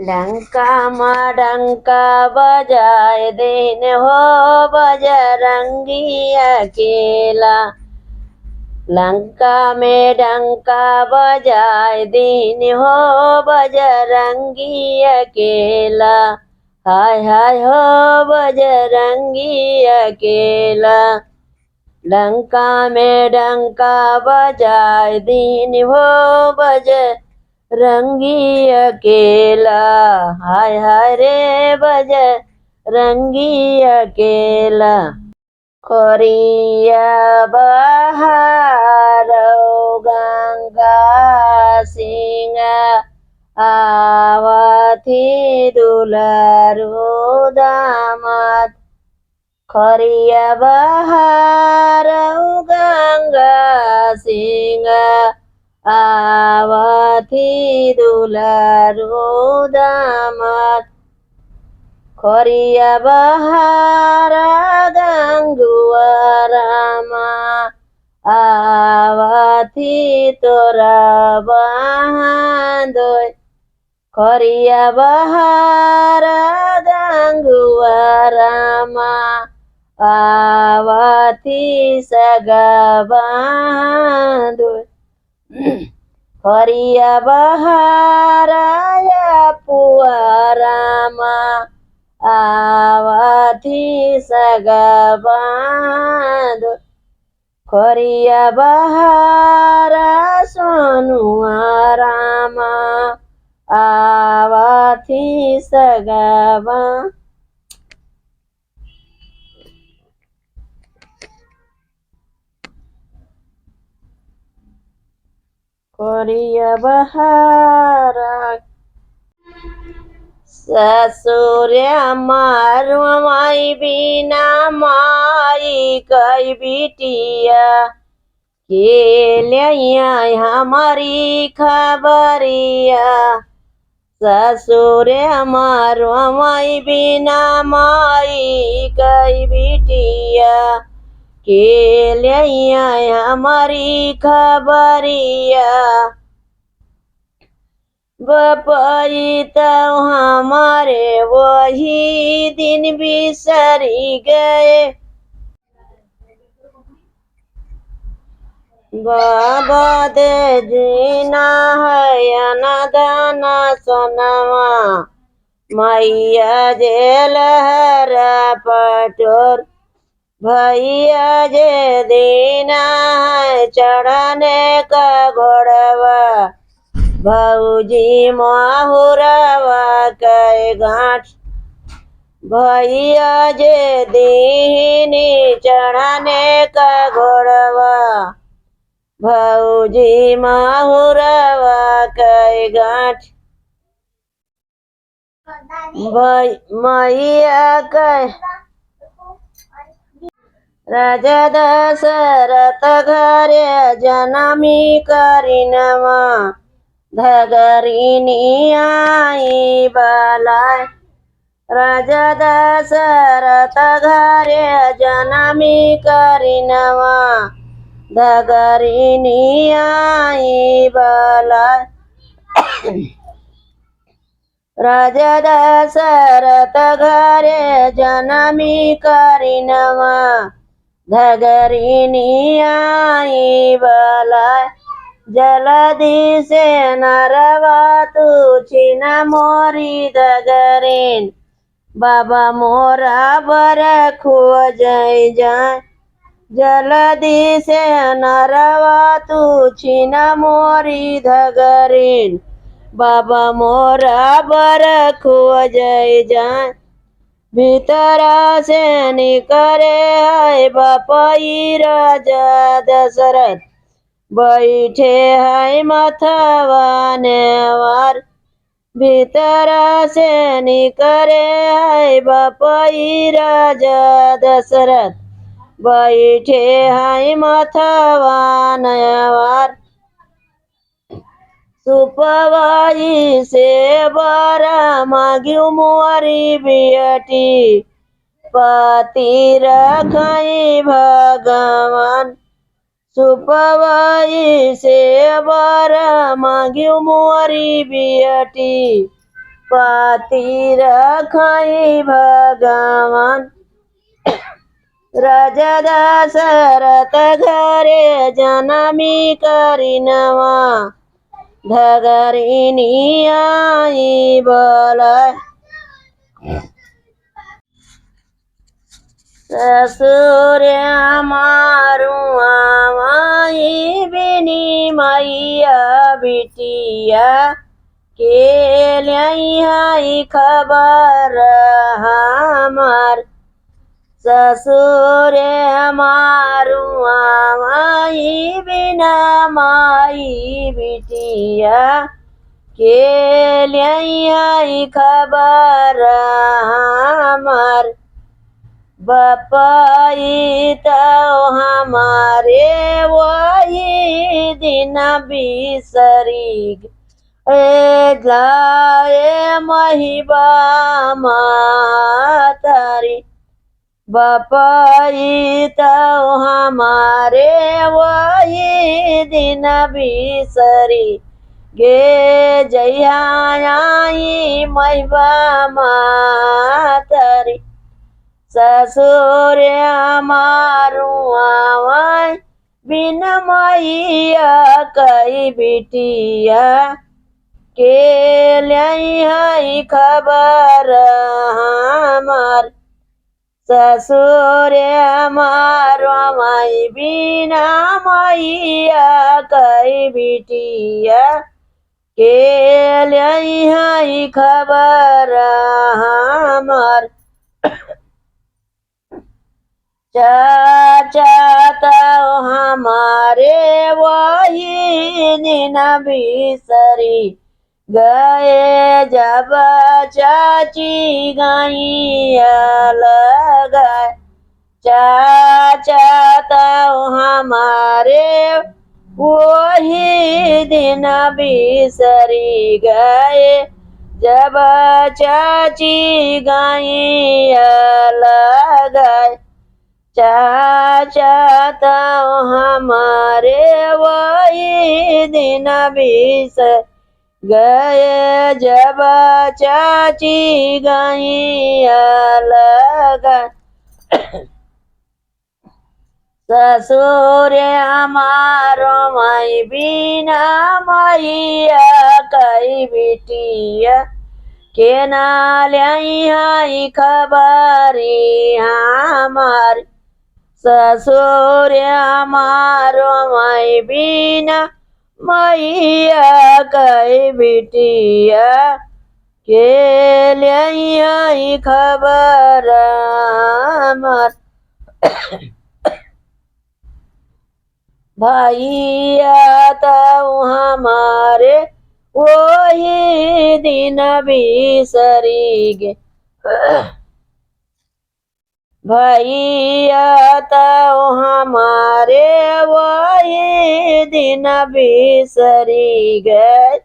डंका माँ डंका बजाए दिन हो बजरंगी अकेला। लंका में डंका बजाए दिन हो बजरंगी अकेला। हाय हाय हो बजरंगी अकेला। लंका में डंका बजाए दिन हो बजरंगी अकेला। हाय हाय रे बजरंगी अकेला। कोरिया बहारो गंगा सिंह आवथी दुलारो दामाद। कोरिया बहारो गंगा सिंह आवथी दुलारो दामाद। कोरिया बहारा गंगुआरामा आवथी तोरा बांधोय। कोरिया बहारा गंगुआरामा आवथी सगा बांधोय। कोरिया बहारा पुआरामा आवथी सगा बांधोय। कोरिया बहारा सोनुआरामा आवथी सगा बांधोय। कोरिया बहारा ससुरिया मारू माई बिना माई कई बिटिया। के लिया हमारी खबरिया। ससुरिया मारू माई बिना माई कई बिटिया। के लिया हमारी खबरिया। बपई तो हमारे वही दिन बिसरी गए। बाबा दे जीना है अनदाना सोनवा। मैया जेलहरा पटोर। भैया जे दीना है चढ़ने का घोड़वा। भौजी माहुरवा के घाट। भैया जे दीनी चढ़ने का घोड़वा। भौजी माहुरवा के घाट। मैया के राजा दशरथ घरे जनमी करिनवा। धगरिनी आई बलाय। राजा दशरथ घरे जनमी करिनवा। धगरिनी आई बलाय। राजा दशरथ घरे जनमी करिनवा। धगरिनी आई बलाय। जलदि से नरवा तू छिन मोरी धगरीन। बाबा मोरा बर खुआ जाय जाय। जलदि से नरवा तू छिन मोरी धगरीन। बाबा मोरा बर खुआ जाय जाय। भीतरा से निकरे है बापई राजा दशरथ। बैठे है मथवा नेवार। भीतरा से निकरे है बापई राजा दशरथ। बैठे है मथवा नेवार। सुपवाई से बरा माग्यू मोरी बियटी। पति रखाई भगवान। सुपवाई से बरा माग्यू मोरी बियटी। पाती रखाई भगवान। राजा दशरथ घरे जनमी करिनवा धगरिनी आई बोलाय। ससुर मारू आवाई बिनी मैया बिटिया के लाई खबर हमार। ससुर मारू आवाई बिना माई बिटिया के लाई खबर हमार। बपाई तो हमारे वही दिन बिसरी लाए महिबा मातारी। बपाई तो हमारे वही दिन बिसरी गे जयाई महिबा मातारी। ससुर मारू आवाई बिन मैया कई बिटिया के लाई खबर हमार। ससुर मारू माई बिना मैया कई बिटिया के लाई खबर हमार। चाचा तो हमारे वही दिन बिसरी गए जब चाची गैया लगाए। चाचा तो हमारे वही दिन बिसरी गए जब चाची गैया लगाए। चाचा तो हमारे वही दिन बिसर गए जब चाची गैया लगाए। ससुर हमारो माई बिना मैया कई बिटिया के ना लाई खबरी हमारी। ससुर हमारो माई बिना मैया कई बिटिया के लाई खबर हमार। भैया तो हमारे वही दिन बिसरी गे। भैया तो हमारे वही दिन बिसरी गए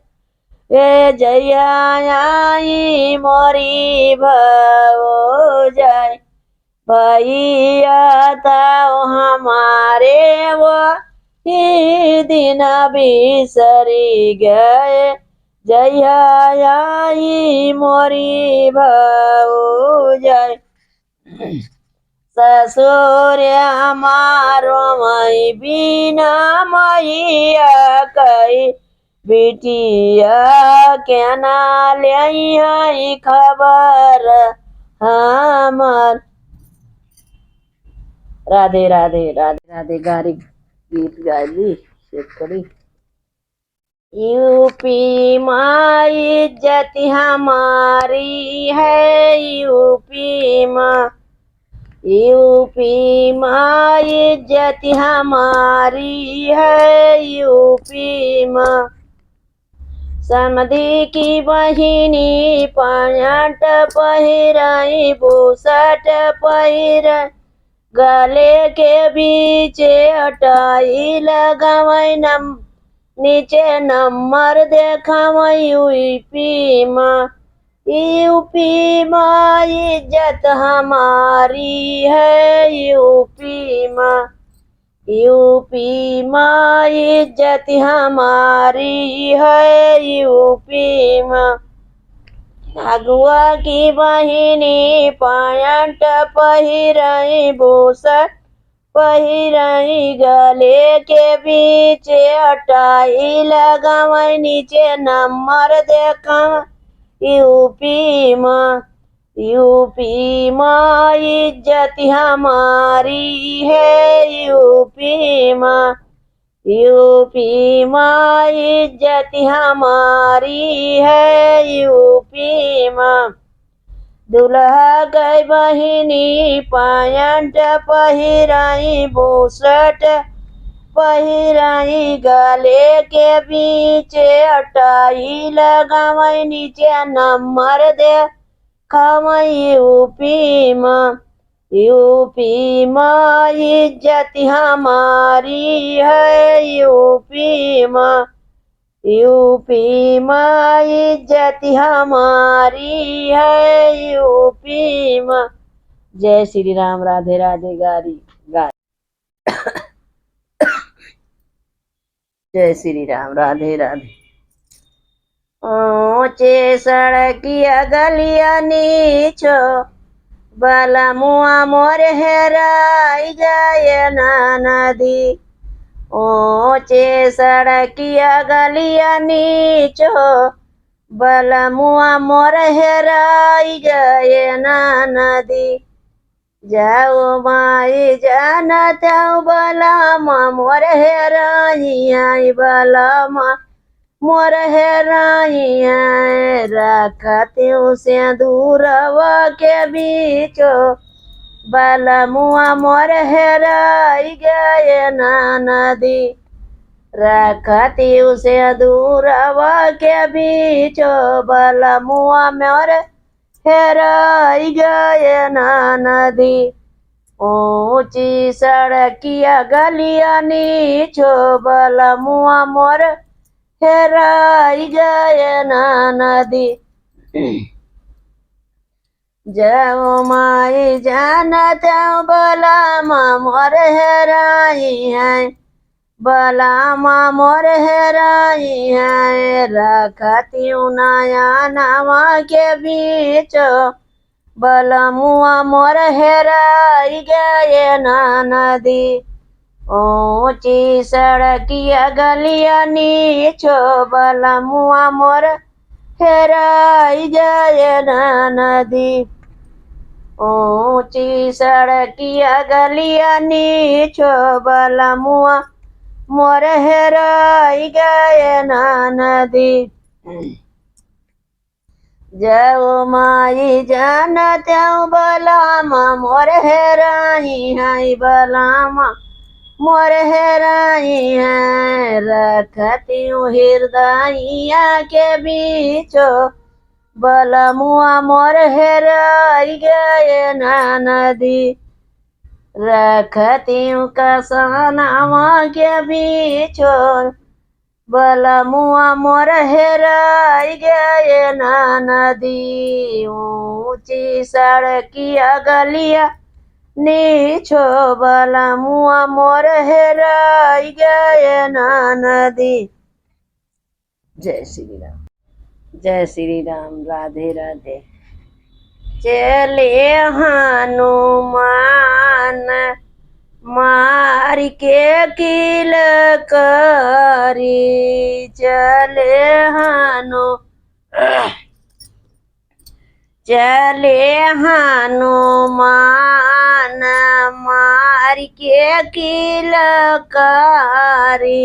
जयाई मोरी भौजाई। भैया तो हमारे वही दिन बिसरी गए जयाई मोरी भौजाई। ससुर हमारो माई बिना मैया कई बिटिया के ना लाई खबर हमार। राधे राधे राधे राधे गारी गीत गायली शेतकरी। यूपी माँ इज्जत हमारी है यूपी माँ। यूपी माँ इज्जत हमारी है यूपी माँ। समधी की बहिनी पायट पहिराई बुसट पहिराई गले के बीच अटाई लगावई नीचे नंबर देखावई यूपी माँ। यूपी माँ इज्जत हमारी है यूपी माँ। यूपी माँ इज्जत हमारी है यूपी माँ। अगुआ की बहिनी पायंट पहिरई भूषण पहिरई गले के बीच अटाई लगावई नीचे नंबर देखा यूपी माँ इज्जत हमारी है यूपी माँ इज्जत हमारी है यूपी माँ। दुल्हा गई बहिनी पायंट पहिराई बुसट पहिराई गले के बीच अटाई लगावई नीचे नंबर दे खावई यूपी माँ इज्जत हमारी है यूपी माँ इज्जत हमारी है यूपी माँ। जय श्री राम। राधे राधे। गारी गा जय श्री राम। राधे राधे। ऊंचे सड़किया गलिया नीचो बाला मुआ मोर हेराई गए ना नदी। ऊंचे सड़किया गलिया नीचो बाला मुआ मोर हेराई गए ना नदी। जाओ माई जाना ताऊ बाला माँ मोर हेराई आई बाला माँ मोर हेराइया रखते से दूरवा के बीचो बाला मुआ मोर हेराई गए ना नदी। रखती उसे दूरवा के बीचो बाला मुआ मोर हेराई गए ना नदी। ऊंची सड़किया गलिया नीचो बाला मुआ मोर हेराई गए ना नदी। जाओ माई जाना ताऊ बाला माँ मोर हेराई है बाला माँ मोर हेराई है। रखती नया नवा के बीच बाला मुआ मोर हेराई गए ना नदी। ऊंची सड़किया गलिया नीचो बाला मुआ मोर हेराई गए ना नदी। ऊंची सड़किया गलिया नीचो बाला मुआ मोर हेराई गए ना नदी। जाओ माई जाना ताऊ बाला माँ मोर हेराई है बाला माँ मोर हेराई है। रखती हूँ हृदया के बीचो बाला मुआ मोर हेराई गए ना नदी। रखती हूँ कसनावा के बीचो बाला मुआ मोर हेराई गए ना नदी। ऊंची सड़किया गलिया नीचो बाला मुआ मोर हेराई गए ना नदी। जय श्री राम। जय श्री राम। राधे राधे। चले हनुमान मार के किल करी चले हनुमान मार के किल करी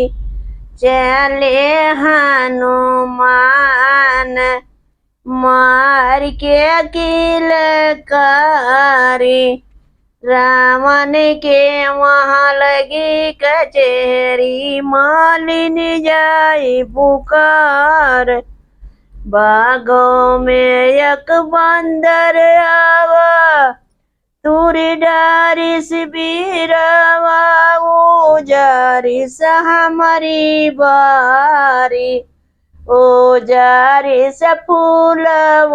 चले हनुमान मार के किल करी। रावण के वहाँ लगी कचहरी मालिन जाई पुकार। बागों में एक बंदर आवा तुरी डारिस बीरवा उजारिस हमारी बारी उजारिस फूलवारी।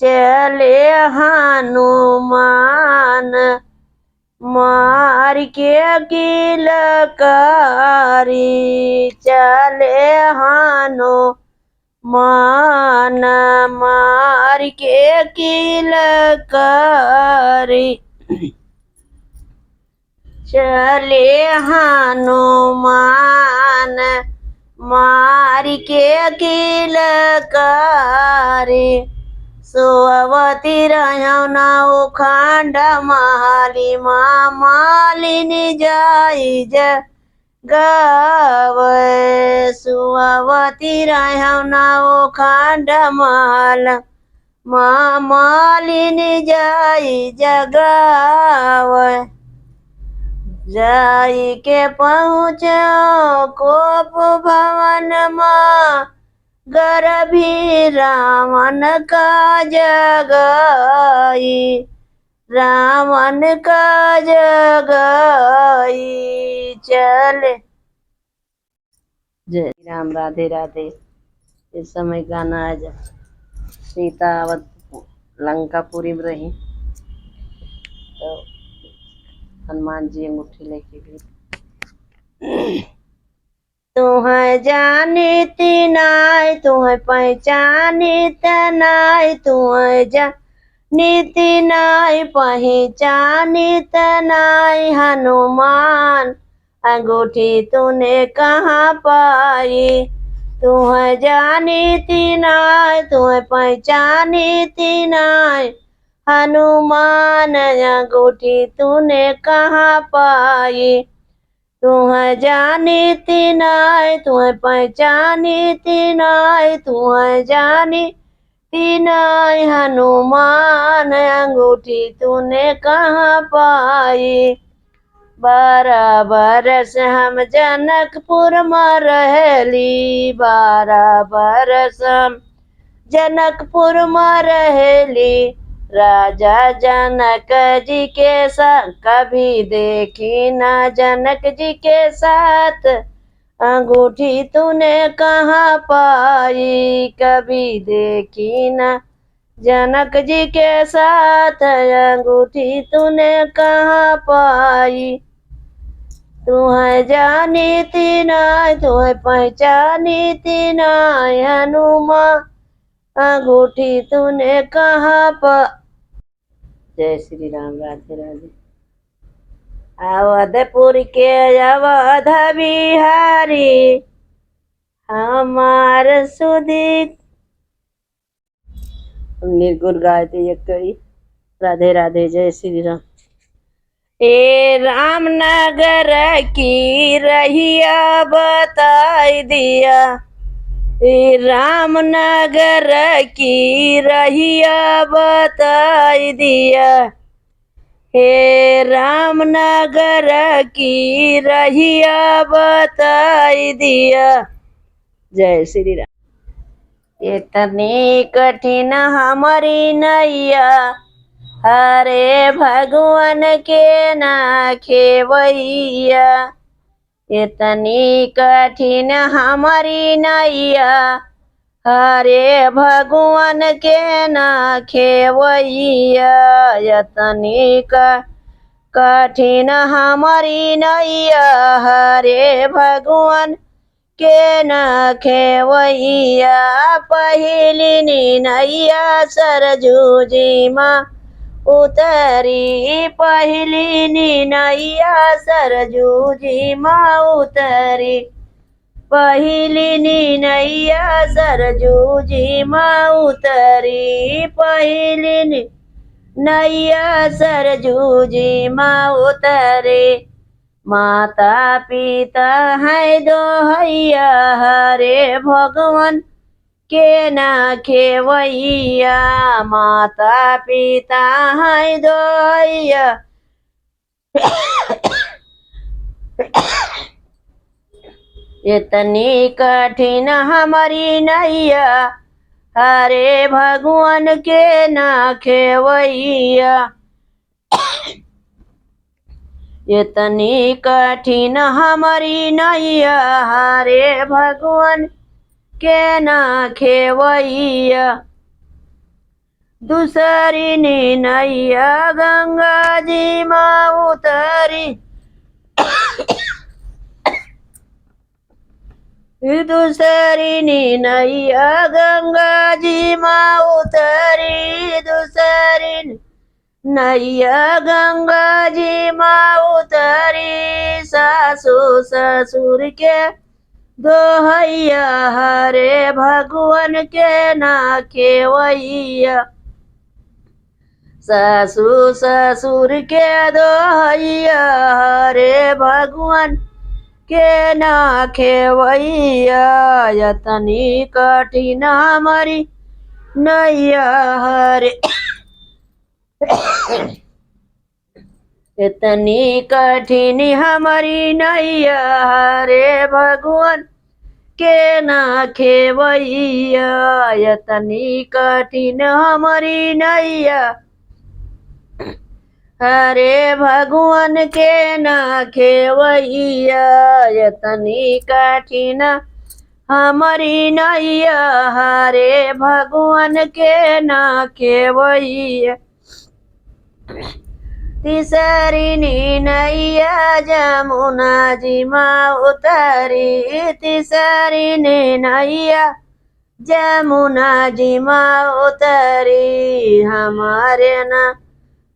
चले हनुमान मार के किल करी चले हनुमान मन मार के कील करी चले हनुमान मार के कील करी सोअवती रहना उखंड माली मालिनी जाई गावे सुअवती रहना उखंड माल मालिनी जाई जगावे जाई के पहुँचो कोप भवन माँ गर्भी रावण का जगाई रावण का जगाई चले। जय राम राधे राधे। इस समय गाना आज सीता लंकापुरी में रही तो हनुमान जी अंगूठी लेके गई। तुम्हें जानीती नाय तुम्हें पहचानीत नाय तुम्हें जानीती नाय पहचानीत नाय हनुमान अंगूठी तूने कहाँ पाई तुम्हें जानीती नाय तुम्हें पहचानीती नाय हनुमान अंगूठी तूने कहाँ पाई तुम्हें जानीती नाय तुम्हें पहचानीती नाय तुम्हें जानीती नाय हनुमान अंगूठी तूने कहाँ पाई 12 बरस हम जनकपुर में रहली 12 बरस हम जनकपुर में रहली राजा जनक जी के साथ कभी देखी ना जनक जी के साथ अंगूठी तूने कहाँ पाई कभी देखी ना जनक जी के साथ अंगूठी तूने कहाँ पाई तुम्हें जानीती नाय तुम्हें पहचानीती नाय हनुमान अंगूठी तूने कहाँ पाई। जय श्री राम राधे राधे। अवधपुर के अवध बिहारी हमार सुधी निर्गुण गायत्री एक करी। राधे राधे। जय श्री राम। ए रामनगर की रहिया बताई दिया रामनगर की रहिया बताई दिया हे रामनगर की रहिया बताई दिया। जय श्री राम। इतनी कठिन हमारी नैया हरे भगवान के ना खेवैया इतनी कठिन हमारी नैया हरे भगवान के ना खेवैया इतनी कठिन हमारी नैया हरे भगवान के ना खेवैया पहली नैया सरजू जी माँ उतरी पहली नैया सरजू जी माँ उतरी पहली नैया सरजू जी माँ उतरी पहली नैया सरजू जी माँ उतरे माता पिता है दो हैया हरे भगवान के ना खेवैया माता पिता है दो हैया इतनी कठिन हमारी नैया हरे भगवान के ना खेवैया इतनी कठिन हमारी नैया हरे भगवान के ना खेवैया दूसरी नैया गंगा जी माँ उतरी दूसरी नैया गंगा जी माँ उतरी, दूसरी नैया गंगा जी माँ उतरी। सासू ससुर के दोहैया हरे भगवान के ना खेवैया। सासू ससुर के दोहैया हरे भगवान के ना खेवैया। यतनी कठिन हमारी नैया हरे इतनी कठिन हमारी नैया हरे भगवान के ना खेवैया। यतनी कठिन हमारी नैया हरे भगवान के ना खेवैया। यतनी कठिन हमारी नैया हरे भगवान के ना खेवैया। तीसरी नैया जमुना जी माँ उतरी, तीसरी नैया जमुना जी माँ उतरी। हमारे ना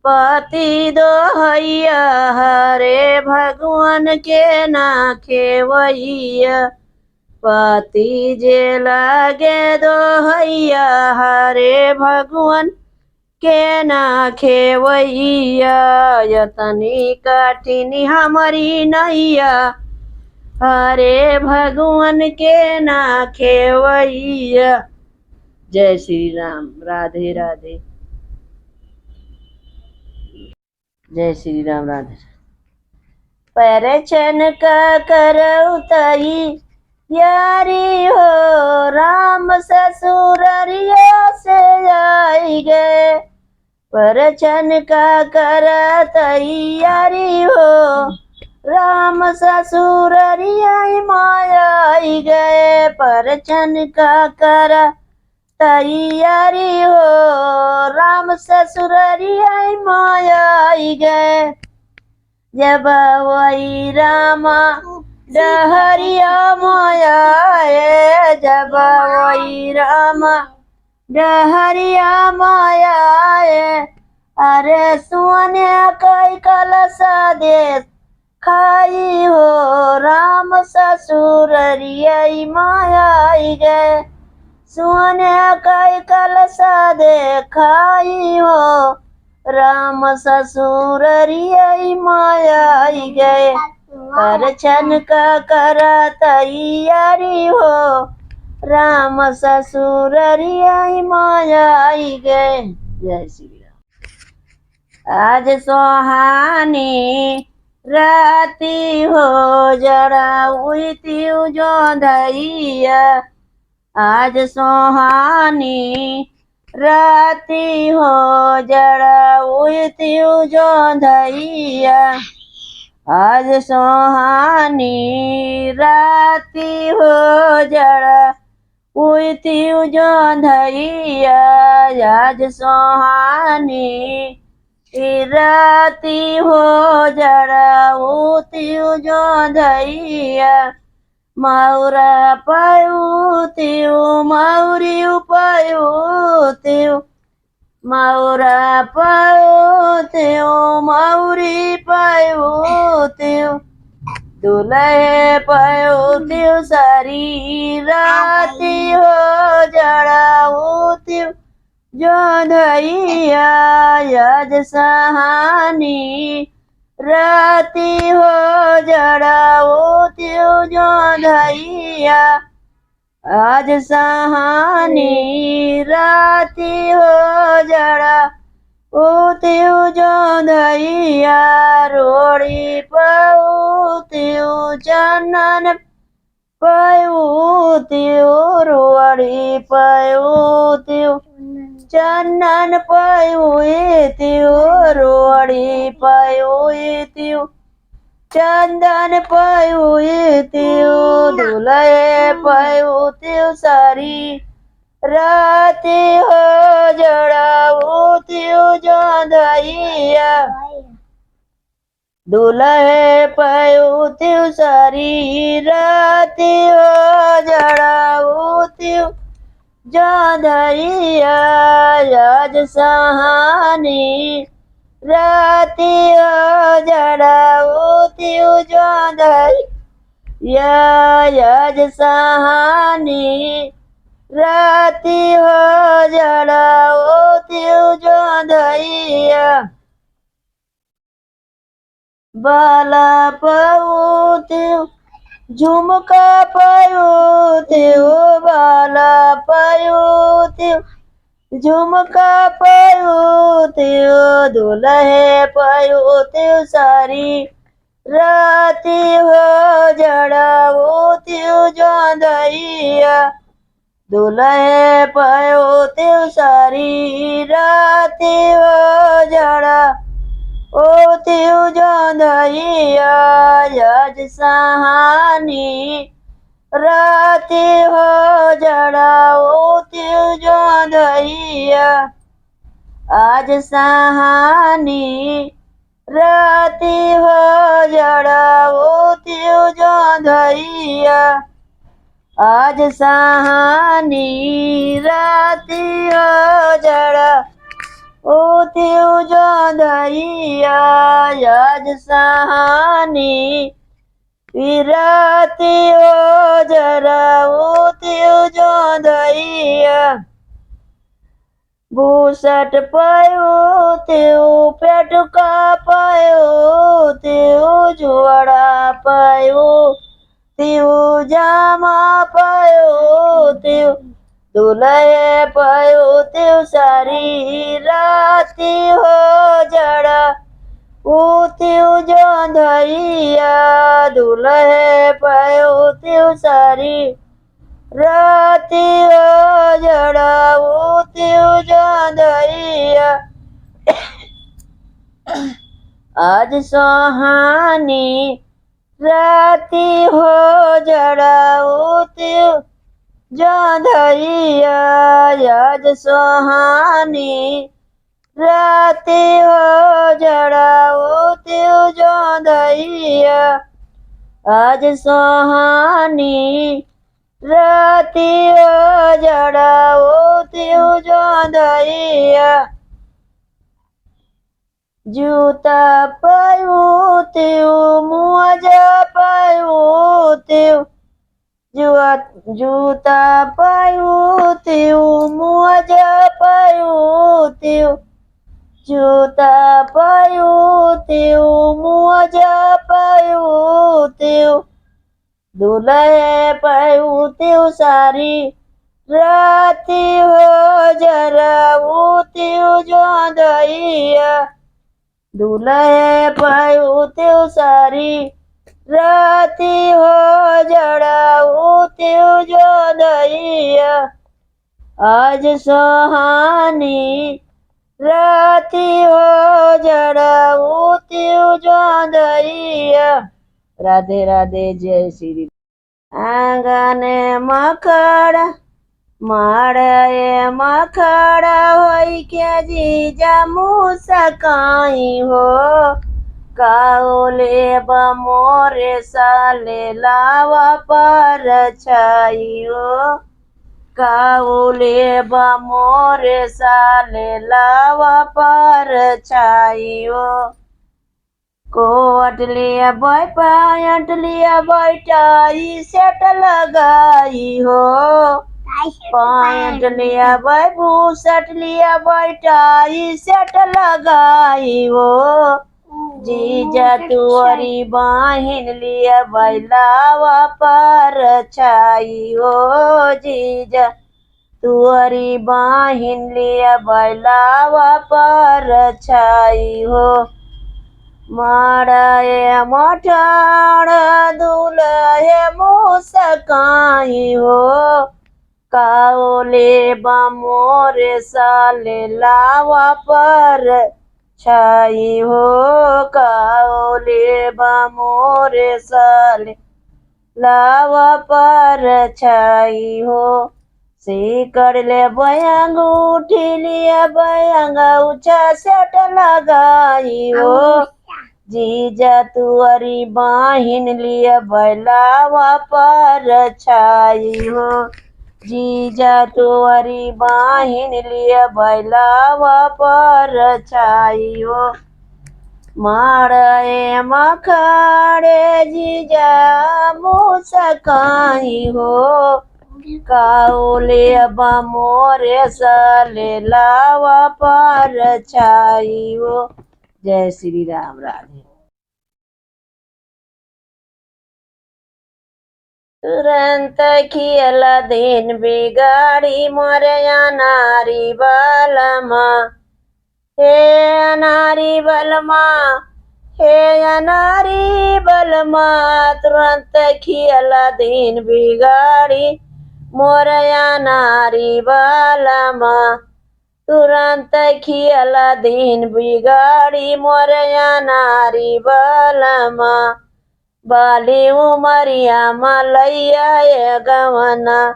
पति दोहैया हरे भगवान के ना खेवैया। पति जे लागे दोहैया हरे भगवान के ना खेवैया। यतनी कठिन हमारी नैया हरे भगवान के ना खेवैया। जय श्री राम। राधे राधे। जय श्री राम। राधे। परछन का करउतई यारी हो, राम ससुररिया से आई गए। परछन का कर तैयारी हो, राम ससुररिया माया आई गए। परछन का कर तैयारी हो, राम ससुररिया माया आई गए। जब वही रामा डहरिया माया आए, जब वही रामा डहरिया माया आए। अरे सोने कई कलसा दे खाई हो, राम ससुररिया माया आई गए। सोने कई कलसा दे खाई हो, राम ससुररिया माया आई गए। परछन का कर तैयारी हो, राम ससुररिया माया आई गए। जय श्री राम। आज सोहानी राती हो, जरा हुई त्यू जो धैया। आज सोहानी राती हो, जरा हुई त्यू जो धैया। आज सोहानी राती हो, जरा हुई त्यू जो धैया। आज सोहानी राती हो, जरा हुई त्यू जो धैया। मौरा पायू त्यू मौरी पायू त्यू, मौरा पायू त्यू मौरी पायू त्यू। दुल्हे पायू त्यू सारी राती हो, जड़ा त्यू जो धैया। आज सहानी राती हो, जड़ा त्यू जो धैया। आज सहानी राती हो, जड़ा त्यू जो धैया। रोड़ी पाऊ त्यू चंदन पायू त्यू, रोड़ी पायू त्यू चंदन पायू त्यू, रोड़ी पायू त्यू चंदन पायू त्यू। दुल्हे पायू त्यू सारी राती हो, जड़ा त्यू जो धैया। दुल्हे पयुत्यु सारी राति हो जड़ाउत्यु जोधैया यज सहानी राति हो जड़ाउत्यु जोधैया यज सहानी राति हो जड़ाउत्यु जोधैया बाला पयुत्यु झुमका पयुत्यु बाला पयुत्यु झुमका पयुत्यु दुल्हे पयुत्यु सारी राति हो जड़ाउत्यु जोधैया दुल्हे पयुत्यु सारी राति हो जड़ा उत्यु जोधैया यज सहानी राति हो जड़ाउत्यु जोधैया आज सहानी राति हो जड़ाउत्यु जोधैया आज सहानी राति हो जड़ाउत्यु जोधैया यज सहानी राति हो जड़ाउत्यु जोधैया भूषट पयुत्यु पेटुका पयुत्यु जुअड़ा पयुत्यु जामा पयुत्यु दुल्हे पयुत्यु सारी राति हो जड़ाउत्यु जोधैया दुल्हे पयुत्यु सारी राति हो जड़ाउत्यु जोधैया आज सहानी राति हो जड़ाउत्यु जोधैया यज सहानी राति हो जड़ाउत्यु जोधैया आज सहानी राति हो जड़ाउत्यु जोधैया जूता पयुत्यु मोजा पयुत्यु जूता पयुत्यु मोजा पयुत्यु जूता पयुत्यु मोजा पयुत्यु दुल्हे पयुत्यु सारी राति हो जड़ाउत्यु जोधैया दुल्हे पयुत्यु सारी राति हो जड़ाउत्यु जोधैया आज सहानी राति हो जड़ाउत्यु जोधैया। राधे राधे जय श्री आंगने मखड़ा माड़े मखड़ा होई के जीजा मुसकाई हो काउले बमोरे साले लावा पर छाई हो काउले बमोरे साले लावा पर छाई हो कोट लिया बॉय पैंट लिया बैठाई सेट लगाई हो पैंट लिया बॉय बूशर्ट लिया बैठाई सेट लगाई हो जीजा तुअरी बाहिन लिया बैलावा पर छाई हो जीजा तुअरी बाहिन लिया बैलावा पर छाई हो माड़े मठाड़ दुल्हे मुसकाई हो काओले बमोरे साले लावा पर छाई हो काओले बमोरे साले लावा पर छाई हो सीकर ले बयांगूठी लिया बयांगा उछा सेट लगाई हो जीजा तुअरी बाहिन लिया बैलावा पर छाई हो। जीजा तुअरी बाहिन लिया बैलावा पर छाई हो। माड़े मखड़े जीजा मुसकाई हो। काउले अबा मोरे सले लावा पर छाई हो। जय श्री राम। राधे। तुरंत खियला दिन बिगाड़ी मोरया नारी बलमा। हे अनारी बलमा, हे अनारी बलमा, तुरंत खियला दिन बिगाड़ी मोरया नारी बलमा। तुरंत खियला दिन बिगाड़ी मोरया नारी बलमा। बाली उमरिया मलैया गवना।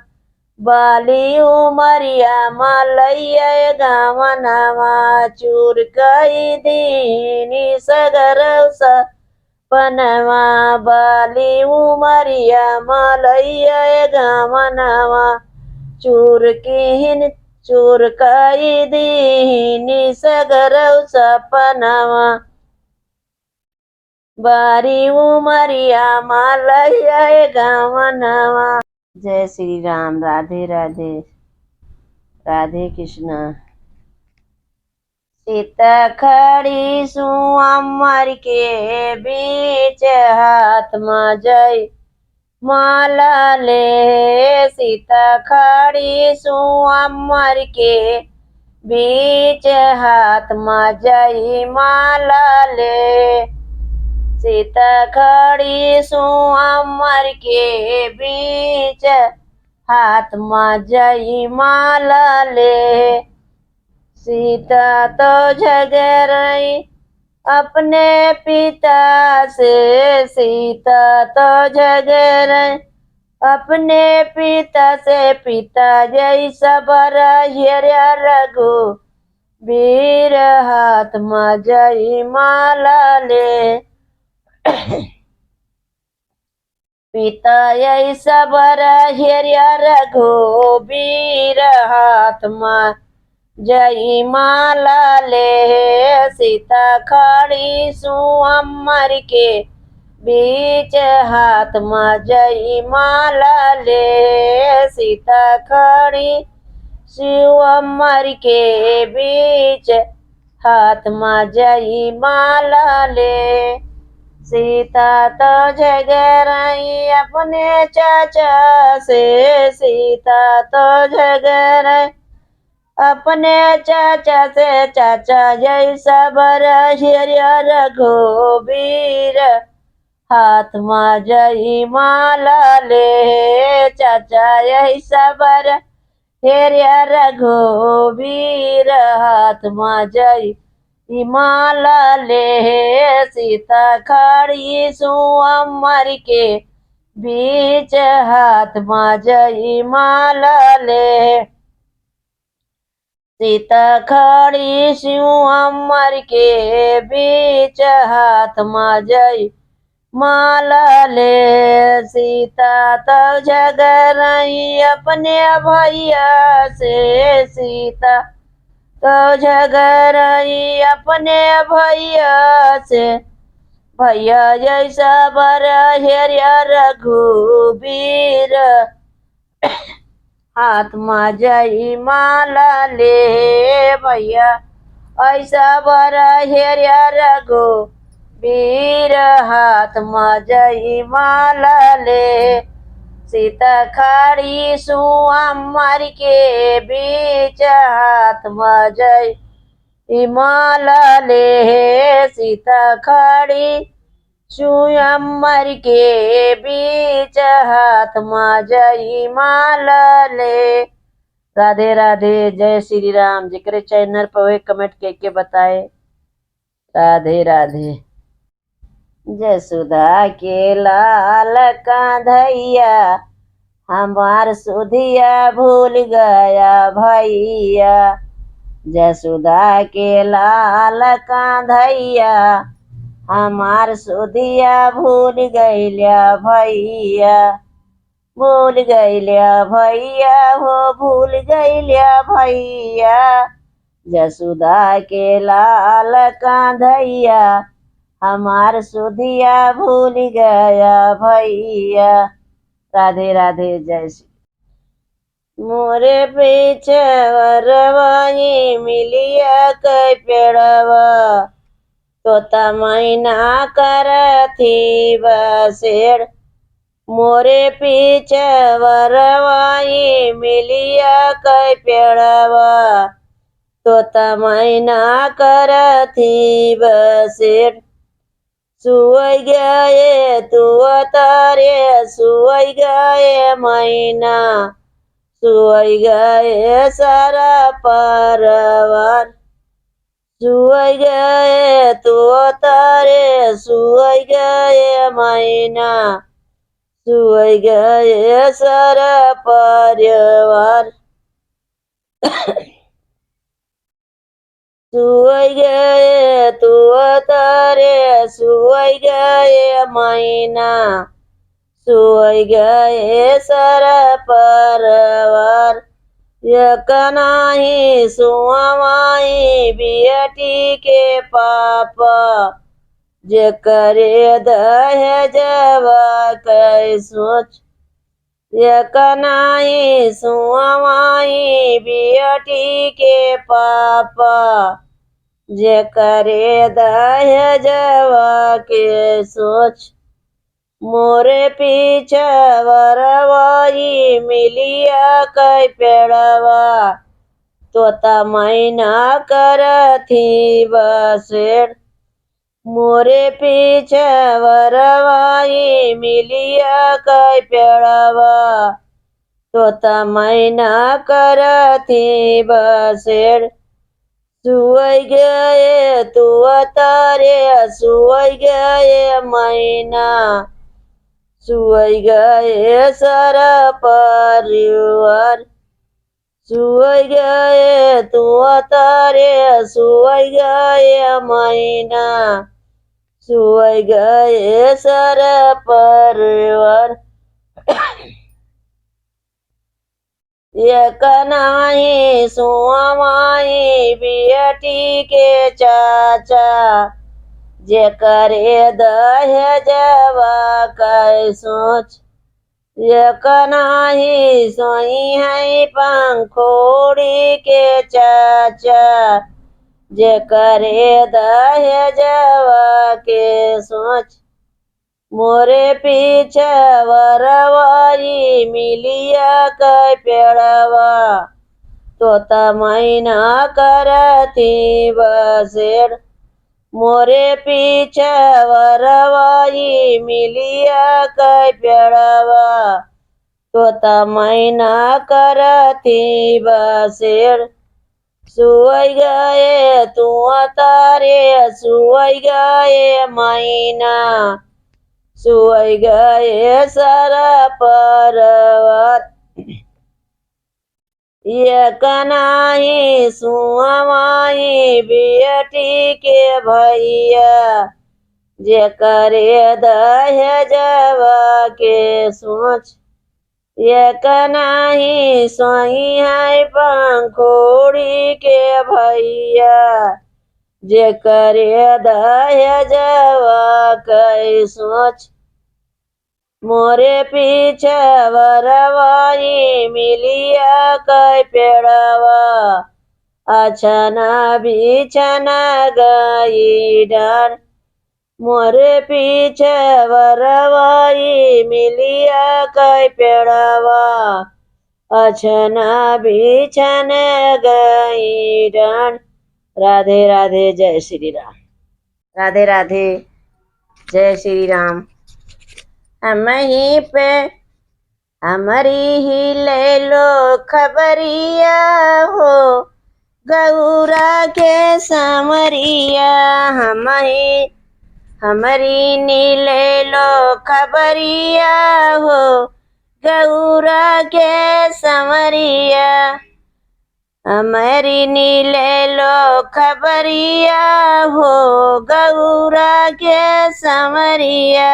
बाली उमरिया मलैया गवनावा। चूर कई दीनी सगर सपनवा। बाली उमरिया मलैया गवनावा। चूर कई दीनी सगर सपनवा। बारी उमरिया मलैया गवनवा। जय श्री राम। राधे राधे। राधे कृष्णा। सीता खड़ी सु अमर के बीच हाथ में जय माला ले। सीता खड़ी सु अमर के बीच हाथ में जय माला ले। सीता खड़ी सु अमर के बीच हाथ में जय माला ले। सीता तो झगड़ई अपने पिता से। सीता तो झगड़ई अपने पिता से। पिता जैसा बड़ा हिया रघु वीर हाथ में जय माला ले। पिता ऐसा बड़ा हिया रघुवीर हाथ में जय माला ले। सीता खड़ी सु अमर के बीच हाथ में जय माला ले। सीता खड़ी सु अमर के बीच हाथ में जय माला ले। सीता तो झगड़ई अपने चाचा से। सीता तो झगड़ई अपने चाचा से। चाचा जैसा बड़ा हिया रघुवीर हाथ में जय माला ले। चाचा ऐसा बड़ा हिया रघुवीर हाथ में जय माला ले। सीता खड़ी सु अमर के बीच हाथ में जय माला ले। सीता खड़ी सु अमर के बीच हाथ में जय माला ले। सीता तो झगड़ई अपने भैया से। सीता तो झगड़ई अपने भैया से। भैया जैसा बड़ा हिया रघुवीर हाथ में जय माला ले। भैया ऐसा बड़ा हिया रघुवीर हाथ में जय माला ले। सीता खड़ी सु अमर के बीच हाथ में जय माला ले। सीता खड़ी सु अमर के बीच हाथ में जय माला ले। राधे राधे। जय श्री राम। जिक्र चैनल पर कमेंट करके बताए। राधे राधे। जसुधा के लाल कान्हैया हमार सुधिया भूल गया भैया। जसुधा के लाल कान्हैया हमार सुधिया भूल गईल्या भैया, भूल गईल्या भैया हो भूल गईल्या भैया, जसुदा के लाल कांधैया, हमार सुधिया भूल गया भैया। राधे राधे, जय श्री। मोरे पीछे वरवाई मिलिया कै पेड़वा, तोता मैना करथी बसेड़। मोरे पीछे वरवाई मिलिया कै पेड़वा, तोता मैना करथी बसेड़। सुई गए तू तारे सुई गए मैना, सुई गए सारा परवार। सुई गए तू तारे सुई गए मैना, सुई गए सारा परिवार। सुई गए तू तारे सुई गए मैना, सुई गए सारा परवार। एक नाही सुआमाई बियटी के पापा, जे करे दहेजवा कै सोच। एक नाही सुआमाई बियटी के पापा, जे करे दहेजवा के सोच। मोरे पीछे वरवाई मिलिया कै पेड़वा, तोता मैना करथी बसेड़। मोरे पीछे वरवाई मिलिया कै पेड़वा, तोता मैना करथी बसेड़। सुई गए तू तारे सुई गए मैना, सुई गए सारा परिवार। सुई गए तू तारे सुई गए मैना, सुई गए सारा परिवार। एक नाही सुआमाई बियटी के चाचा, जे करे दहेजवा कै सोच। एक नाही सोई है पंखोड़ी के चाचा, जे करे दहेजवा के सोच। मोरे पीछे वरवाई मिलिया कै पेड़वा, तोता मैना करथी बसेड़। मोरे पीछे वरवाई मिलिया कै पेड़वा, तोता मैना करथी बसेड़। सुई गए तू तारे सुई गए मैना, सुई गए सारा परवार। एक नाही सुआमाई बियटी के भैया, जे करे दहेजवा के सोच। एक नाही सोई है पंखोड़ी के भैया, जे करे दहेजवा कै सोच। मोरे पीछे वरवाई मिलिया कै पेड़वा, अछना बिछना गई डार। मोरे पीछे वरवाई मिलिया कै पेड़वा, अछना बिछन गई डार। राधे राधे, जय श्री राम। राधे राधे, जय श्री राम। हम ही पे हमारी ही ले लो खबरिया हो, गौरा के समरिया। हमारी नी ले लो खबरिया हो, गौरा के समरिया। हमारी नीले लो खबरिया हो गौरा के समरिया।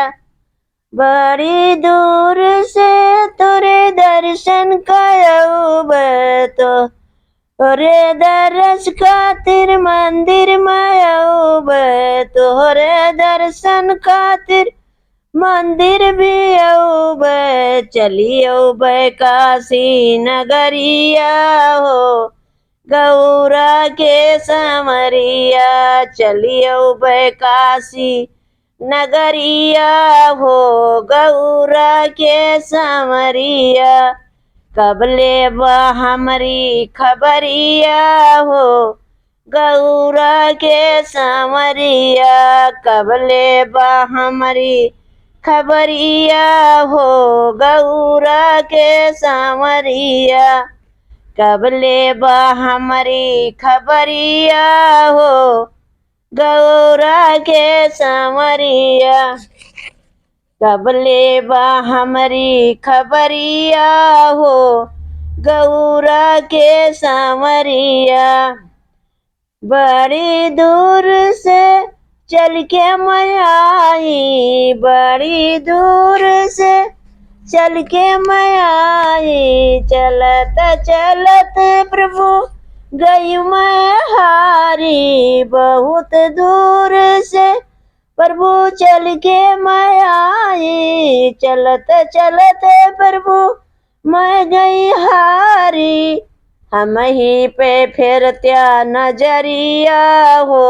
बड़ी दूर से तोरे दर्शन करब तो तोरे दर्श खातिर मंदिर में आऊब। तोरे दर्शन खातिर मंदिर भी आऊब। चली आऊब काशी नगरिया हो गौरा के समरिया। चली आऊब काशी नगरिया हो गौरा के समरिया। कबले बा हमारी खबरिया हो गौरा के समरिया। कबले बा हमारी खबरिया हो गौरा के समरिया। कबले बा हमारी खबरिया हो गौरा के समरिया। कबले बा हमारी खबरिया हो गौरा के समरिया। बड़ी दूर से चल के मैं आई। बड़ी दूर से चल के मैं आई। चलत चलत प्रभु गई मैं हारी। बहुत दूर से प्रभु चल के मैं आई। चलत चलत प्रभु मैं गई हारी। हम ही पे फिरत्या नजरिया हो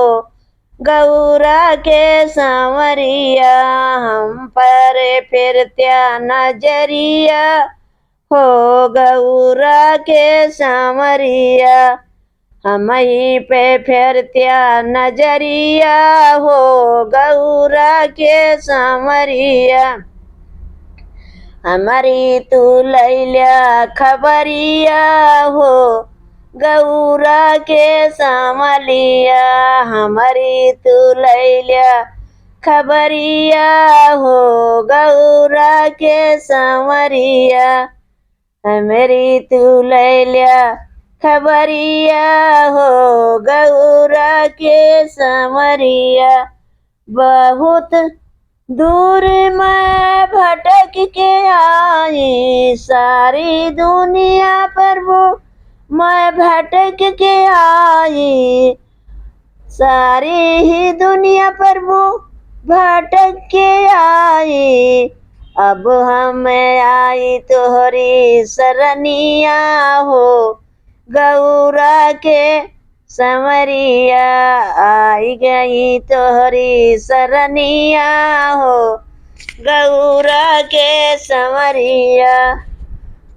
गौरा के सांवरिया। हम पर फिरत्या नजरिया हो गौरा के सांवरिया। हम ही पे फिरत्या नजरिया हो गौरा के सांवरिया। हमारी तू लैल्या खबरिया हो गौरा के सांवलिया। हमारी तू लैल्या खबरिया हो गौरा के सांवरिया। हमारी तू लैल्या खबरिया हो गौरा के सांवरिया। बहुत दूर मैं भटक के आई। सारी दुनिया पर वो मैं भटक के आई। सारी ही दुनिया पर वो भटक के आई। अब हम आई तोहरी सरनिया हो गौरा के समरिया। आई गई तोहरी सरनिया हो गौरा के समरिया।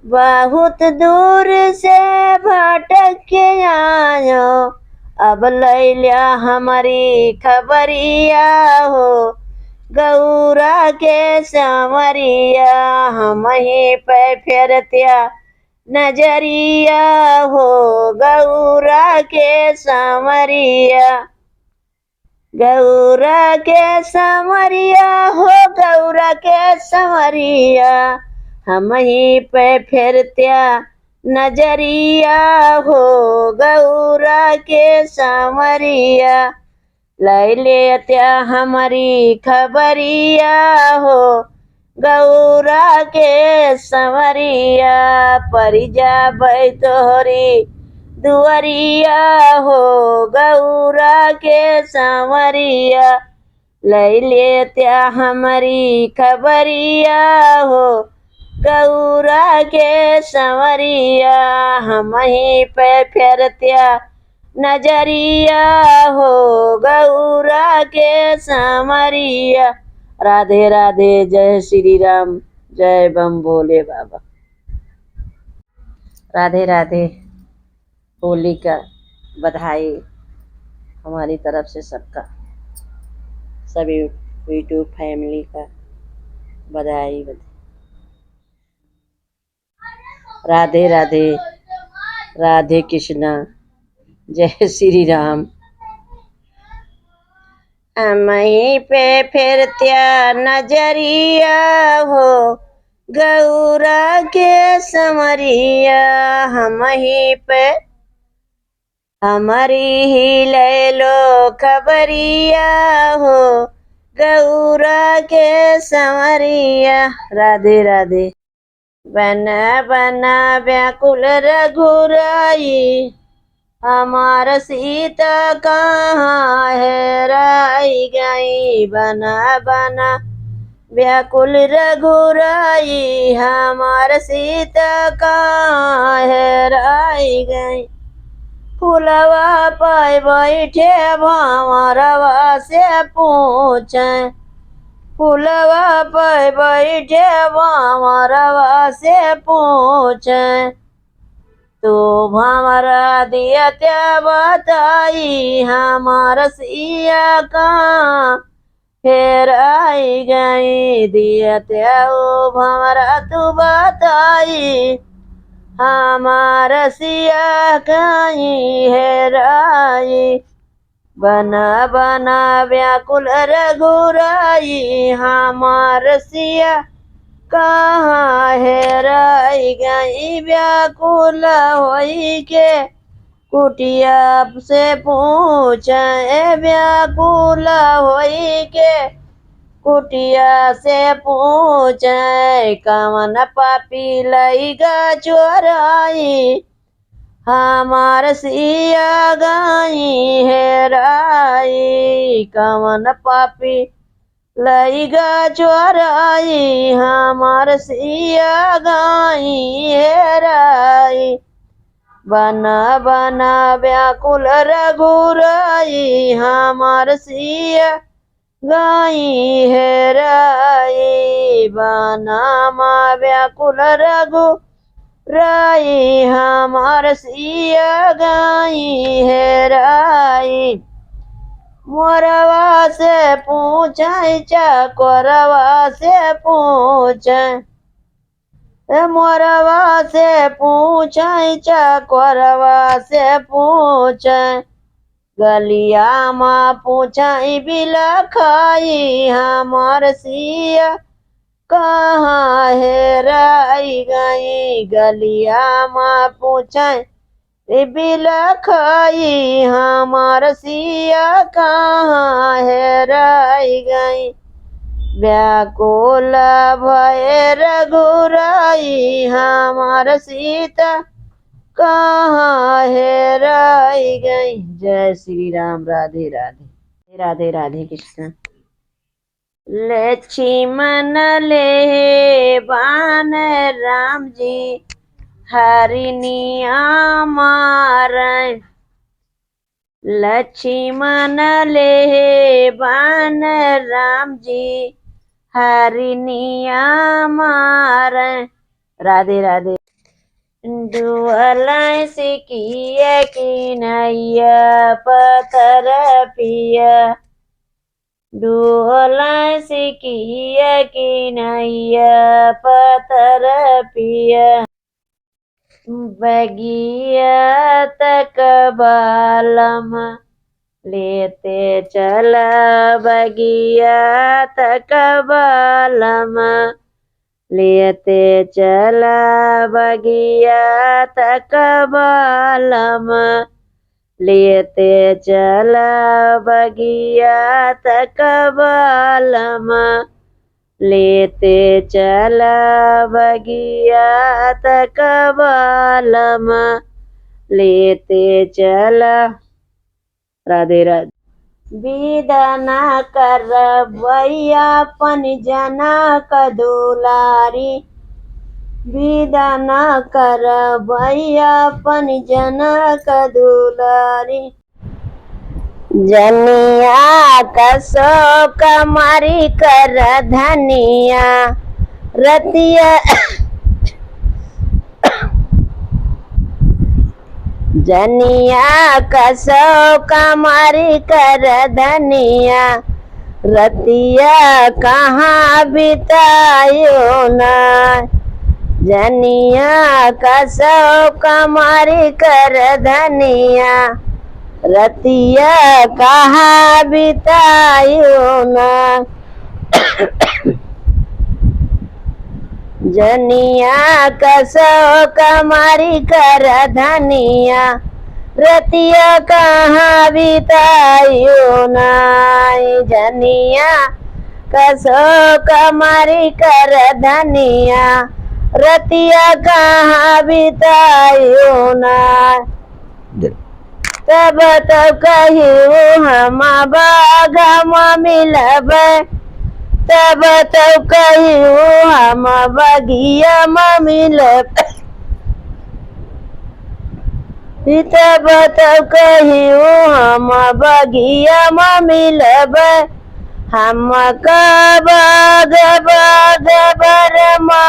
बहुत दूर से भटक के आयो। अब लैल्या हमारी खबरिया हो गौरा के समरिया। हम ही पे फिरत्या नजरिया हो गौरा के सांवरिया। गौरा के सांवरिया हो गौरा के सांवरिया। हम ही पे फिरत्या नजरिया हो गौरा के सांवरिया। लैल्या हमारी खबरिया हो गौरा के संवरिया। परिजा बै तोहरी दुआरिया हो गौरा के संवरिया। लैल्या हमारी खबरिया हो गौरा के संवरिया। हम ही पे फिरत्या नजरिया हो गौरा के सांवरिया। राधे राधे। जय श्री राम। जय बम भोले बाबा। राधे राधे। होली का बधाई हमारी तरफ से सबका, सभी यूट्यूब फैमिली का बधाई। राधे राधे। राधे कृष्णा। जय श्री राम। हम पे फिरत्या नजरिया हो गौरा के संवरिया। हम पे हमारी ही ले लो खबरिया हो, गौरा के संवरिया। राधे राधे। बना बना व्याकुल रघुराई, हमार सीता कहाँ हेराई गई। बना बना व्याकुल रघुराई, हमार सीता कहाँ हेराई गई। फुलवा पाए बैठे भंवरवा से पूछे, फुलवा पाए बैठे भंवरवा से पूछे। तो भंवरा दिया त्या बताई, हमार सिया कहाँ हेराई गई। दिया त्या ओ भंवरा तू बताई, हमार सिया कहीं हेराई। बना बना व्याकुल रघुराई, हमार सिया कहाँ हेराई गई। व्याकुल होई के कुटिया से पूछे, व्याकुल होई के कुटिया से पूछे। कवन पापी लईगा चोराई, हमार सिया गई हेराई। कवन पापी लईगा चोराई, हमार सिया गई हेराई। बना बना व्याकुल रघुराई, हमार सिया गई हेराई। बना मा व्याकुल रघुराई, हमार सिया गई हेराई। मोरवा से पूछे चकोरवा से पूछे, मोरवा से पूछे चकोरवा से पूछे। गलिया माँ पूछाई बिलखाई, हमार सिया कहाँ हेराई गई। गलिया माँ पूछाई बिलखाई, हमार सिया कहाँ हेराई गई। व्याकुल भय रघुराई, हमार सीता कहाँ हेराई गई। जय श्री राम। राधे राधे। राधे राधे कृष्ण। लक्ष्मण ले बान राम जी, हरिनिया मारन। लक्ष्मण ले बान राम जी, हरिनिया मारन। राधे राधे। डुअलाय से किया कि नैया पत्थर पिया, डुअलाय से किया कि नैया पत्थर पिया। बगिया तक बालम लेते चला, बगिया तक बालम लेते चला। बगिया तक बालम लेते चला, बगिया तक बालम लेते चला। बगिया तक बालम लेते चला। राधे राधे। विदना कर भैया पन जना कदुलारी, विदना कर भैया पन जना कदुलारी। जनिया कसो कमारी कर धनिया, रतिया जनिया कसो कमारी कर धनिया, रतिया कहाँ बितायो ना। जनिया कसो कमारी कर धनिया, रतिया कहाँ बितायो ना। जनिया कसो कमारी कर धनिया, रतिया कहाँ बितायो नाई जनिया कसो कमारी कर धनिया रतिया कहाँ बितायो नाई तब तब कहियो हम बागमा मिलब तब तब कहियो हम बगिया मिलब तब तब कहियो हम बगिया मिलब हम कब बाग बरमा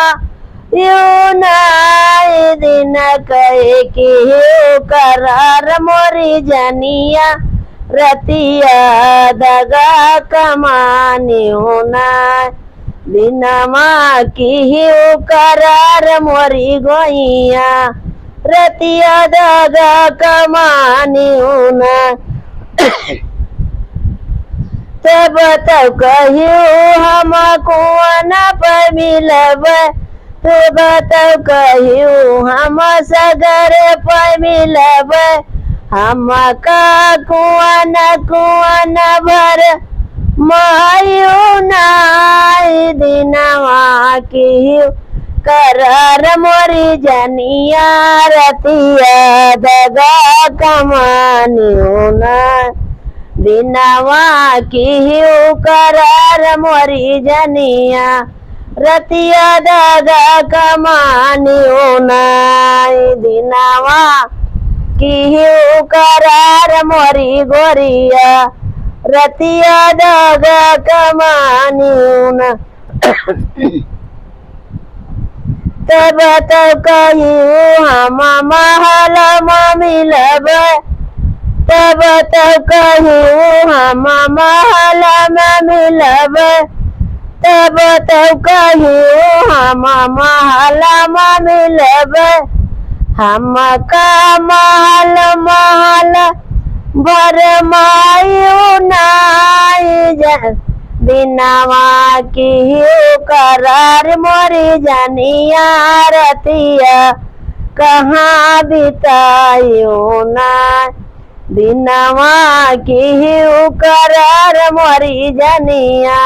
यू नाई दिन कहे कि करार मोरी जनिया रतिया दगा कमानी होना दिनमा की करार मोरी गोइया रतिया दगा कमानी होना तब तब कहियो हम कुआं पर मिलब तब तब कहियो हम सगर पर मिलब हम का कुआं भर मायू नाई दिनवा की करार मोरी जनिया रतिया दगा कमानी होना दिनवा की करार मोरी जनिया रतिया दगा कमानी होना दिनवा की करार मोरी गोरिया रतिया दगा कमानी होना तब तब कहियो हम महल मिलब तब तब कहियो हम महल मिलब तब तब कहियो हम महल मिलब हम का महल भर मायू नाई दिनवा की करार मोरी जनिया रतिया कहाँ बितायो ना दिनवा की करार मोरी जनिया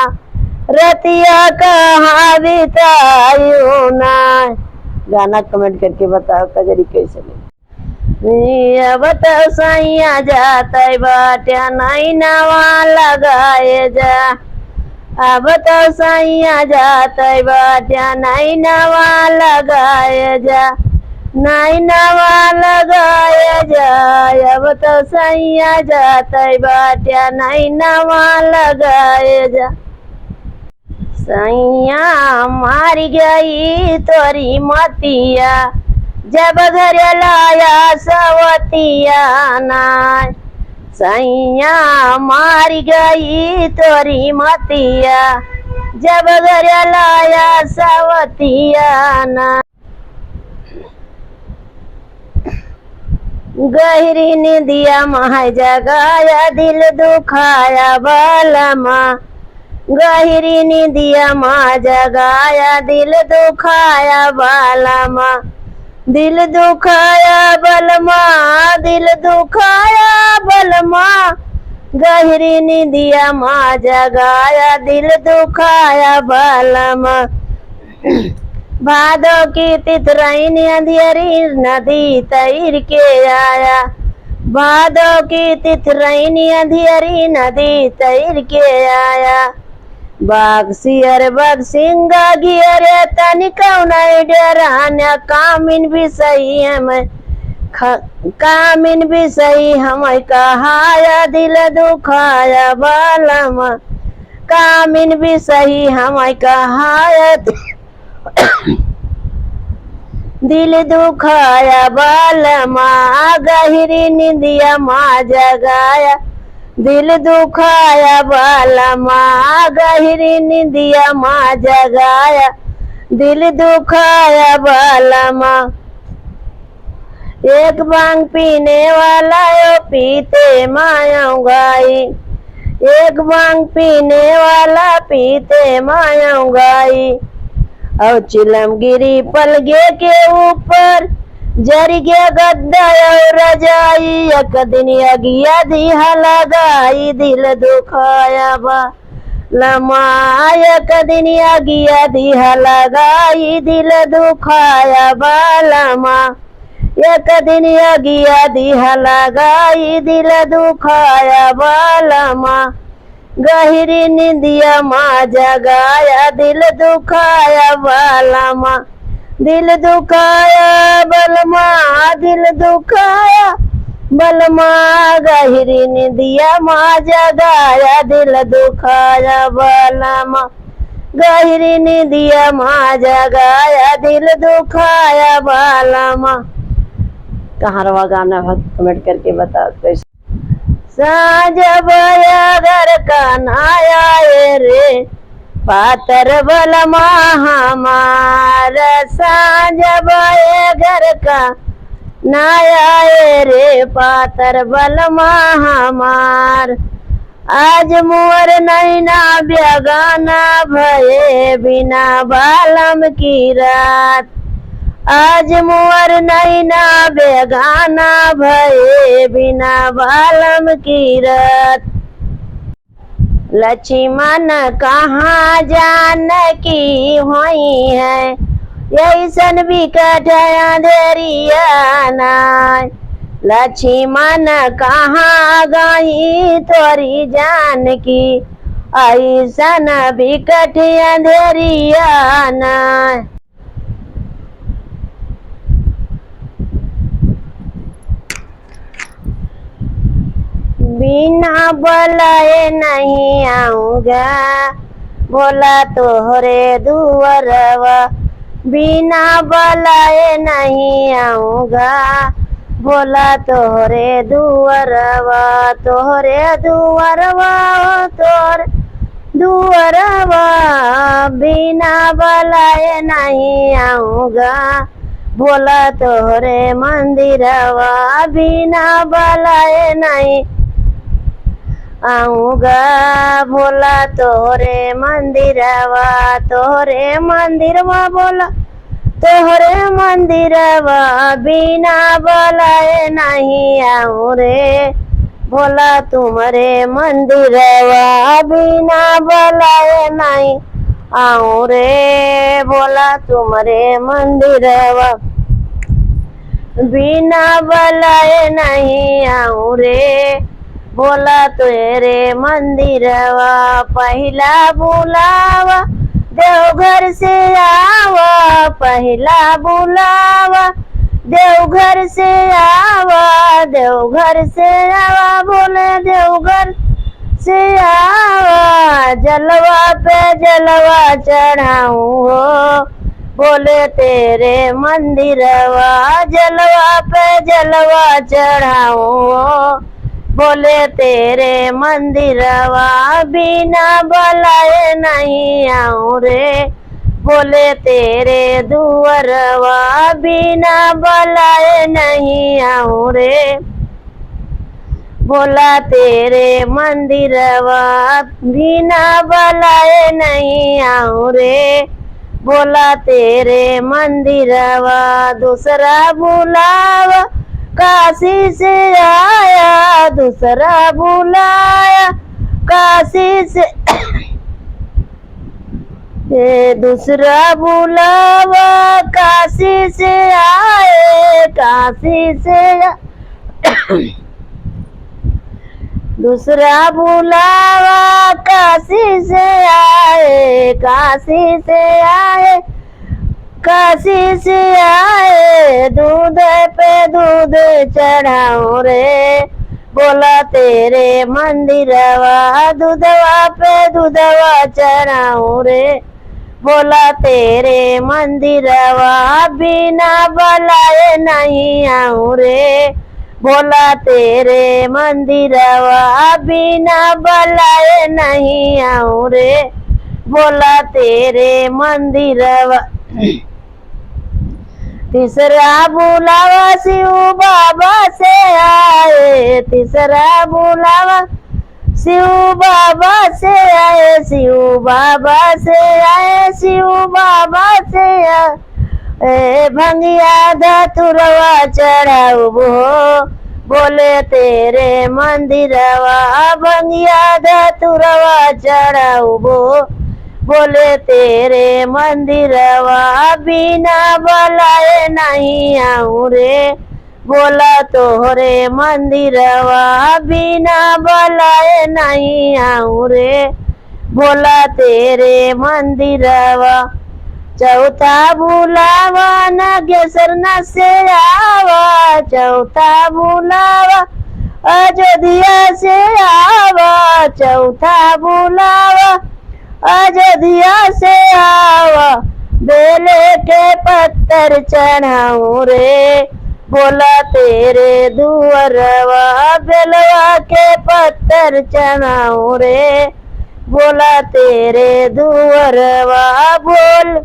रतिया कहाँ बितायो ना। गाना कमेंट करके बताओ कजरी कैसे लगी। अब तो सैया जाता बाट्या नहीं नवा लगाए जा अब तो सैया जाता बाट्या नहीं नवा लगाए जा नहीं नवा लगाए जा अब तो सैया जाता बाट्या नहीं नवा लगाए जा सैया मार गई तोरी मतिया जब घर लाया सवतिया नाय सैया मार गई तोरी मतिया जब घर लाया सवतिया नाय गहरी निदिया मह जगाया दिल दुखाया बलमा गहरी निदिया माँ जगाया दिल दुखाया बालमा दिल दुखाया बलमा दिल दुखाया बलमा गहरी निदिया माँ जगाया दिल दुखाया बालमा भादो की तितरैनी अंधियरी नदी तैर के आया भादो की तितरैनी अंधियरी नदी तैर के आया बाग सियर बाग सिंगा गियर तनिकौना डराना कामिन भी सही है कामिन भी सही हम कहाया दिल दुखाया बालमा कामिन भी सही हम कहाया दिल दुखाया बालमा गहरी निंदिया माँ जगाया दिल दुखाया बालमा गहरी निंदिया माँ जगाया दिल दुखाया बालमा एक भांग पीने वाला यो पीते मायूंगाई एक भांग पीने वाला पीते मायूंगाई और चिलम गिरी पलगे के ऊपर जर गया गद्दा और रजाई, एक दिन अगिया दिहा लगाई, दिल दुखाया बा लमा, एक दिन अगिया दिहा लगाई, दिल दुखाया बा लमा, एक दिन अगिया दिहा लगाई, दिल दुखाया बा लमा, गहरी निंदिया माँ जगाया, दिल दुखाया बालमा, दिल दुखाया बलमा, दिल दुखाया बलमा, गहरी निंदिया माँ जगाया, दिल दुखाया बलमा, गहरी निंदिया माँ जगाया, दिल दुखाया बालमा। कहाँ रवा गाना है कमेंट करके बताओ कैसे। साँझ बया घर का नाया रे, पातर बलमा हमार, साँझ बया घर का नाया रे, पातर बलमा हमार, आज मुअर नैना बेगाना भये, बिना बालम की रात, आज मुअर नैना बेगाना भये, बिना बालम की रात, लक्ष्मण कहाँ जान की हुई है, ऐसन बिकट अंधेरिया नाय, लक्ष्मण कहाँ गई तोरी जान की, ऐसन बिकट अंधेरिया नाय। बिना बुलाए नहीं आऊँगा, बोला तोहरे दुअरवा, बिना बुलाए नहीं आऊँगा, बोला तोहरे दुअरवा, तोहरे दुअरवा, तोहरे दुअरवा, बिना बुलाए नहीं आऊँगा, बोला तोहरे मंदिरवा, बिना बुलाए नहीं आऊँगा, बोला तोहरे मंदिरवा, तोहरे मंदिरवा, बोला तोहरे मंदिरवा, बिना बुलाए नहीं आऊँ रे, बोला तुम्हारे मंदिरवा, बिना बुलाए नहीं आऊँ रे, बोला तुम्हारे मंदिरवा, बिना बुलाए नहीं आऊँ रे, बोला तेरे मंदिरवा, पहला बुलावा देवघर से आवा, पहला बुलावा देवघर से आवा, देवघर से आवा, बोले देवघर से आवा, जलवा पे जलवा चढ़ाऊं हो, बोले तेरे मंदिरवा, जलवा पे जलवा चढ़ाऊं हो, बोले तेरे मंदिरवा, बिना बुलाए नहीं आऊँ रे, बोले तेरे दुअरवा, बिना बुलाए नहीं आऊँ रे, बोला तेरे मंदिरवा, बिना बुलाए नहीं आऊँ रे, बोला तेरे मंदिरवा, दूसरा बुलावा काशी से आया, दूसरा बुलाया काशी से दूसरा बुलावा काशी से आए, काशी से दूसरा बुलावा काशी से आए, काशी से आए, काशी से आए, दूध पे दूध चढ़ाऊं रे, बोला तेरे मंदिरवा, दूधवा पे दूधवा चढ़ाऊं रे, बोला तेरे मंदिरवा, बिना बुलाए नहीं आऊँ रे, बोला तेरे मंदिरवा, बिना बुलाए नहीं आऊँ रे, बोला तेरे मंदिरवा। तीसरा बुलावा शिव बाबा से आए, तीसरा बुलावा शिव बाबा से आए, शिव बाबा से आए, शिव बाबा से आए, ए भंगिया धतुरवा चढ़ाऊबो बोले तेरे मंदिरवा भंगिया धतुरवा चढ़ाऊबो बोले तेरे मंदिरवा बिना बुलाए नहीं आऊं रे बोला तोहरे मंदिरवा बिना बुलाए नहीं आऊं रे बोला तेरे मंदिरवा चौथा बुलावा नागेश्वर न से आवा चौथा बुलावा अयोध्या से आवा चौथा बुलावा अयोध्या से आवा बेले के पत्थर चढ़ाऊं रे बोला तेरे दुअरवा बेलवा के पत्थर चढ़ाऊं रे बोला तेरे दुअरवा बोल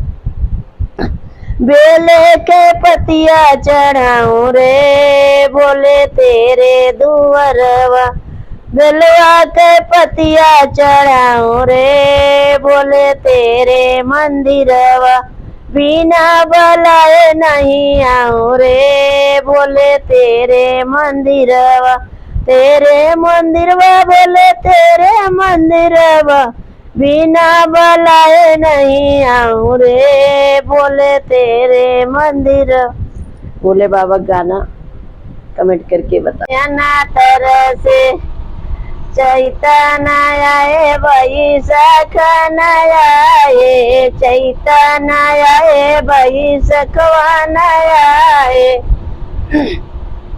बेले के पतिया चढ़ाऊं रे बोले तेरे दुअरवा बेलवा के पतिया चढ़ाऊं रे बोले तेरे मंदिरवा बिना बुलाए नहीं आऊं रे बोले तेरे मंदिरवा बोले तेरे मंदिरवा बिना बुलाए नहीं आऊं रे बोले तेरे मंदिर। बोले बाबा गाना कमेंट करके बता ना तरह से चैतन्य आए बैसाख नयाए चैतन्य आए बैसखवा नयाए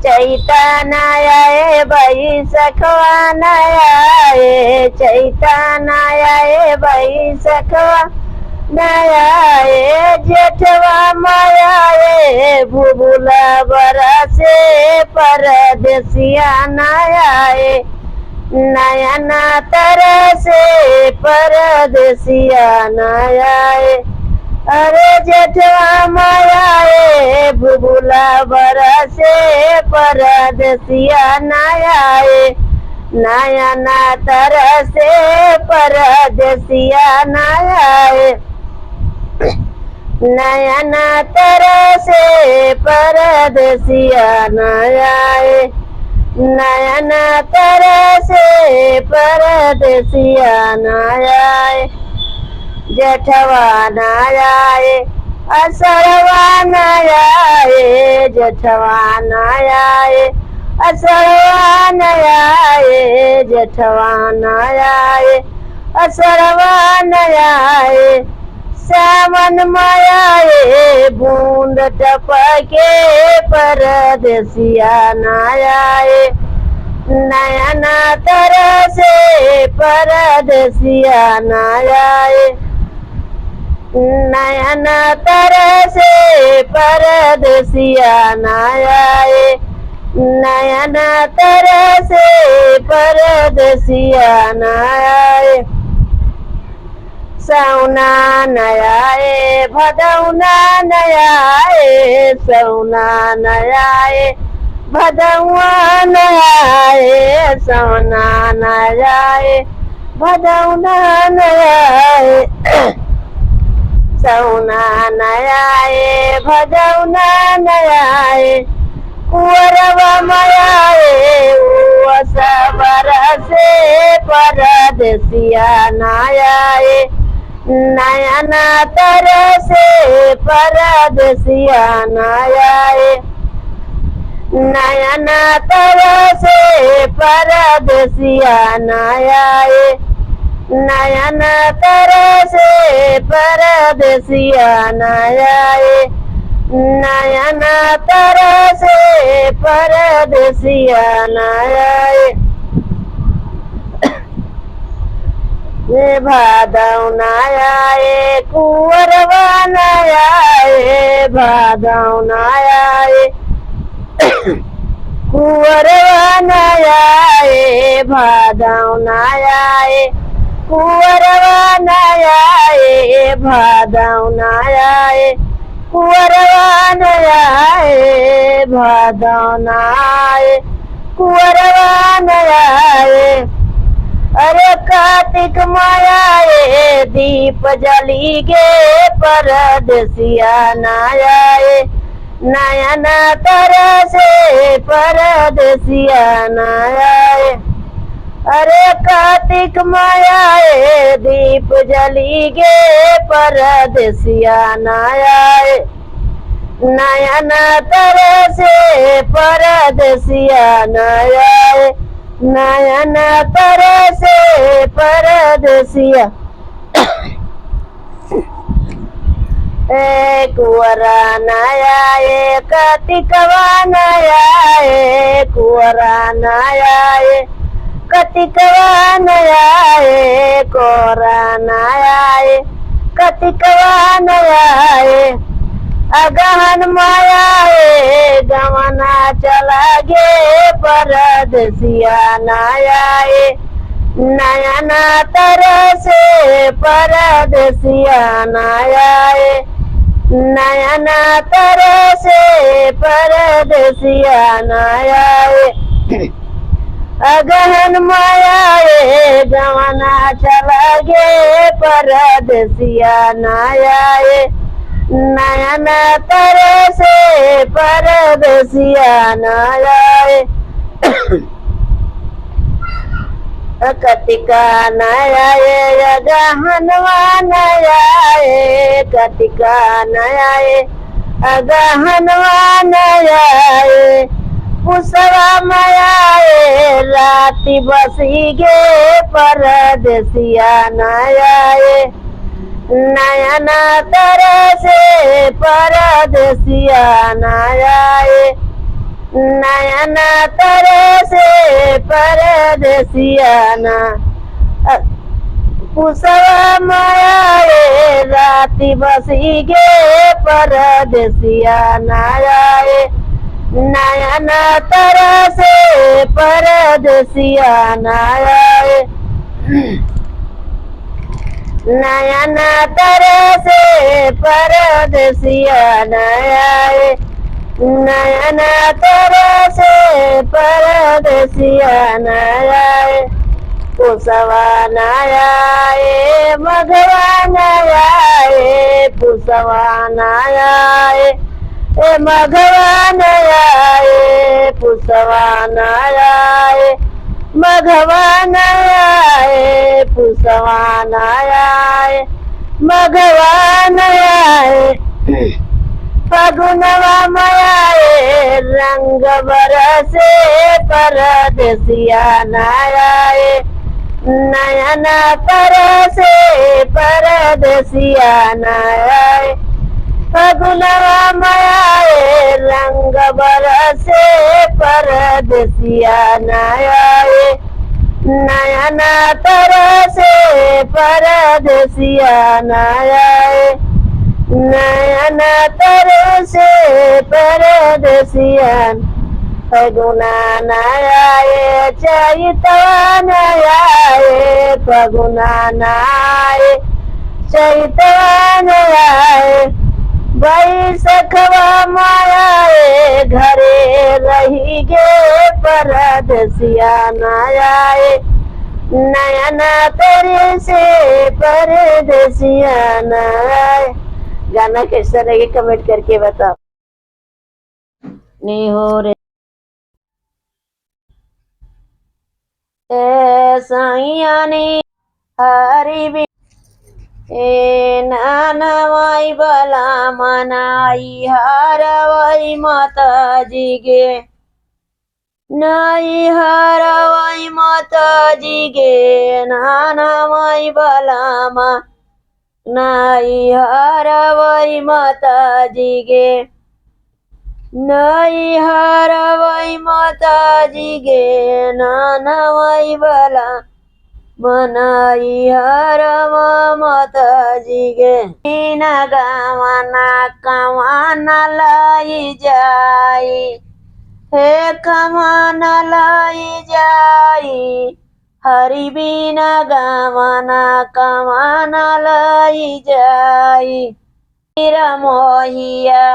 चैतन्य आए बैसखवा नयाए चैतन्य आए बैसखवा नयाए जेठवा मायाए भूबुला बरसे परदेसिया नयाए नयन तरसे परदेसिया नयाए अरे जेठवा मायाए भूबुला बरसे परदेसिया नयाए नयन तरसे परदेसिया नयाए नयन तरसे परदेसिया नयाए नयन तरसे परदेसिया नयाए जेठवा नयाए असरवा नयाए जेठवा नयाए असरवा नयाए जेठवा नयाए असरवा नयाए सावन मायाए बूंद टपके परदेसिया नयाए नयन तरसे परदेसिया नयाए नयन तरसे परदेसिया नयाए नयन तरसे परदेसिया नयाए सौना नयाए भदौना नयाए सौना नयाए भदौआ नयाए सौना नयाए भदौना नयाए सौना नयाए भदौना नयाए कुंवरवा मयाए बरसे परदेसिया नयाए नयन तरसे परदेसिया नयाए नयन तरसे परदेसिया नयाए नयन तरसे परदेसिया नयाए नयन तरसे परदेसिया नयाए भादौ नयाए कुंवरवा नयाए भादौ नयाए कुंवरवा नयाए भादौ नयाए कुंवरवा नयाए भादौ नयाए कुंवरवा नयाए भादौ नयाए कुंवरवा नयाए अरे का कार्तिक मायाए दीप जली गे परदेसिया नायाए नयन तरसे परदेसिया नायाए। अरे कार्तिक मायाए दीप जली गे परदेसिया नायाए नयन तरसे परदेसिया नायाए नयन तरसे परदेसिया। कुंवरा नायाए कार्तिकवा नायाए कुंवरा नायाए कार्तिकवा नायाए कोरा नायाए कार्तिकवा नायाए अगहन मायाए गवना चला गे परदेसिया नायाए नयन तरसे परदेसिया नायाए नयन तरसे परदेसिया नायाए अगहन मायाए गवना चला गे परदेसिया नायाए नयन तरसे परदेसिया नायाए। कतिका नायाए अगहनवा नायाए कतिका नायाए अगहनवा नायाए पुसवा मायाए राति बसी गे परदेसिया नायाए नयन तरसे परदेसिया नायाए नयन तरसे परदेसिया ना पुसवा मायाए राति बसी गे परदेसिया नायाए नयन तरसे परदेसिया नायाए नयन तरसे परदेसिया नायाए नयन तरसे परदेसिया नायाए पुसवा नायाए मघवा नायाए पुसवा नायाए मघवा नायाए पुसवा नायाए मघवा नायाए पुसवा नायाए मघवा नायाए फगुनवा मायाए रंग बरसे परदेसिया नायाए नयन तरसे परदेसिया नायाए फगुनवा मायाए रंग बरसे परदेसिया नायाए नयन तरसे परदेसिया नायाए नयन तरसे परदेसिया। फगुना नायाए चैतवा नायाए फगुना नायाए चैतवा नायाए बैसखवा मायाए घरे रही गे परदेसिया नायाए नयन तरसे परदेसिया नायाए। गाना कैसा लगे कमेंट करके बताओ। नहीं हो रे साइया ने हरी भी नानवाई बला मनाई हरवाई माता जी गे नाई हरवाई माता जी गे नानवाई बला मा नाई हरवाई माता जी गे नाई हरवाई माता जी गे नानवाई बला मनाई हरवा माता जी गे न गावना कमाना लाई जाई हे कमाना लाई जाई हरि बिना गावना कमाना लाई जाई मेरा मोहिया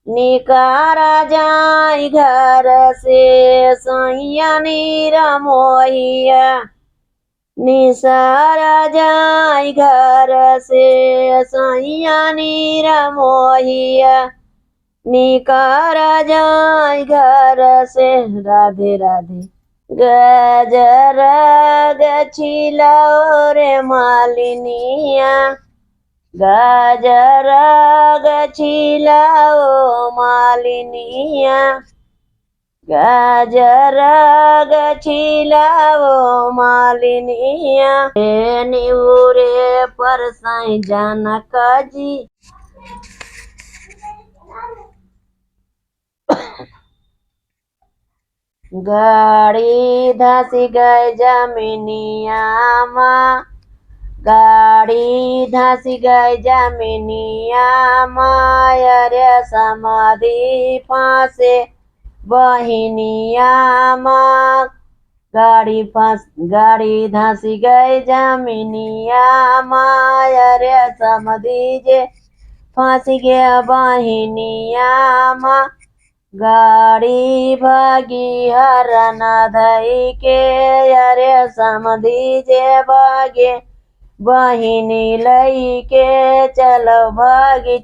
निकारा जाई घर से सैया नीरा मोहिया निसारा जाय घर से सैया नीरा मोहिया निकारा जाय घर से राधे राधे गजर गछिलाओ रे मालिनिया गजर गछिलाओ मालिनिया गजर गछिलाओ मालिनिया निउरे पर साई जनक जी गाड़ी धसी गए जमीनिया माँ गाड़ी धसी गए जमीनिया माँ रे समाधि फांसे बहिनिया माँ गाड़ी धसी गए जमीनिया माँ रे समाधि जे फांसी गया बहिनिया माँ गाड़ी भागी हरन धई के अरे समधी जे भागे बहिनी लई के चलो भागी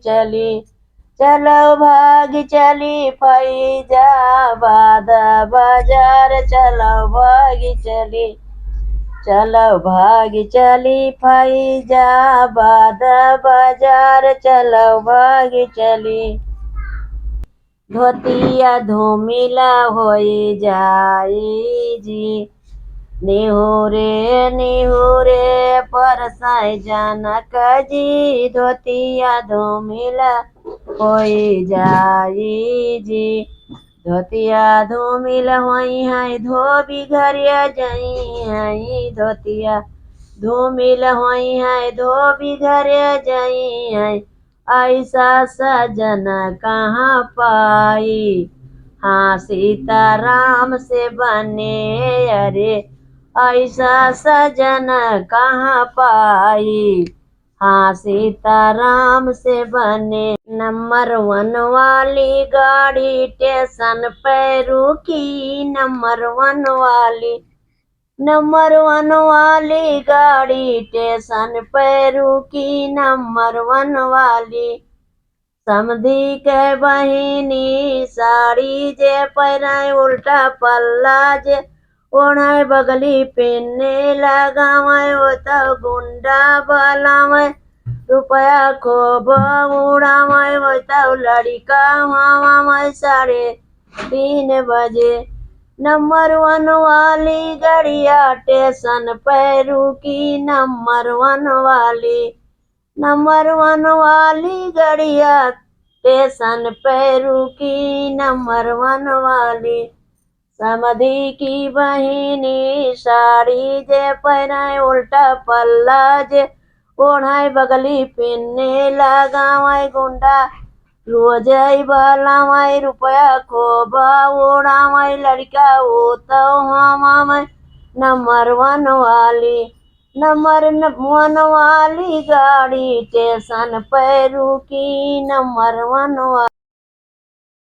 चली फैजाबाद बाजार चलो भागी चली फैजाबाद बाजार चलो भागी चली धोतिया धूमिला होई जाई जी निहुरे परसाई जनक जी धोतिया धूमिला होई जाई जी धोतिया धूमिला होई है धोबी घरिया जाई है धोतिया धूमिला होई है धोबी घरिया जाई है ऐसा सजन कहाँ पाई हाँ सीताराम से बने अरे ऐसा सजन कहाँ पाई हाँ सीताराम से बने नंबर 1 वाली गाड़ी स्टेशन पे रुकी नंबर 1 वाली गाड़ी स्टेशन पे रुकी नंबर 1 वाली समधी के बहिनी साड़ी जे पहनाए उल्टा पल्ला जे ओढ़ाए बगली पिन्ने लगावे वो तो गुंडा बलावे रुपया खूब उड़ावे वो तो लड़का हवा 3:30 बजे नंबर 1 वाली गड़िया स्टेशन पे रुकी नंबर 1 वाली गड़िया स्टेशन पे रुकी नंबर 1 वाली समधी की बहिनी साड़ी जे पहनाए उल्टा पल्ला जे ओढ़ाए बगली पिन्ने लगावे गुंडा रोज बलावाई रुपया खूब उड़ावाई लड़का वो तो हमाम नंबर 1 वाली गाड़ी स्टेशन पे रुकी नंबर 1 वाली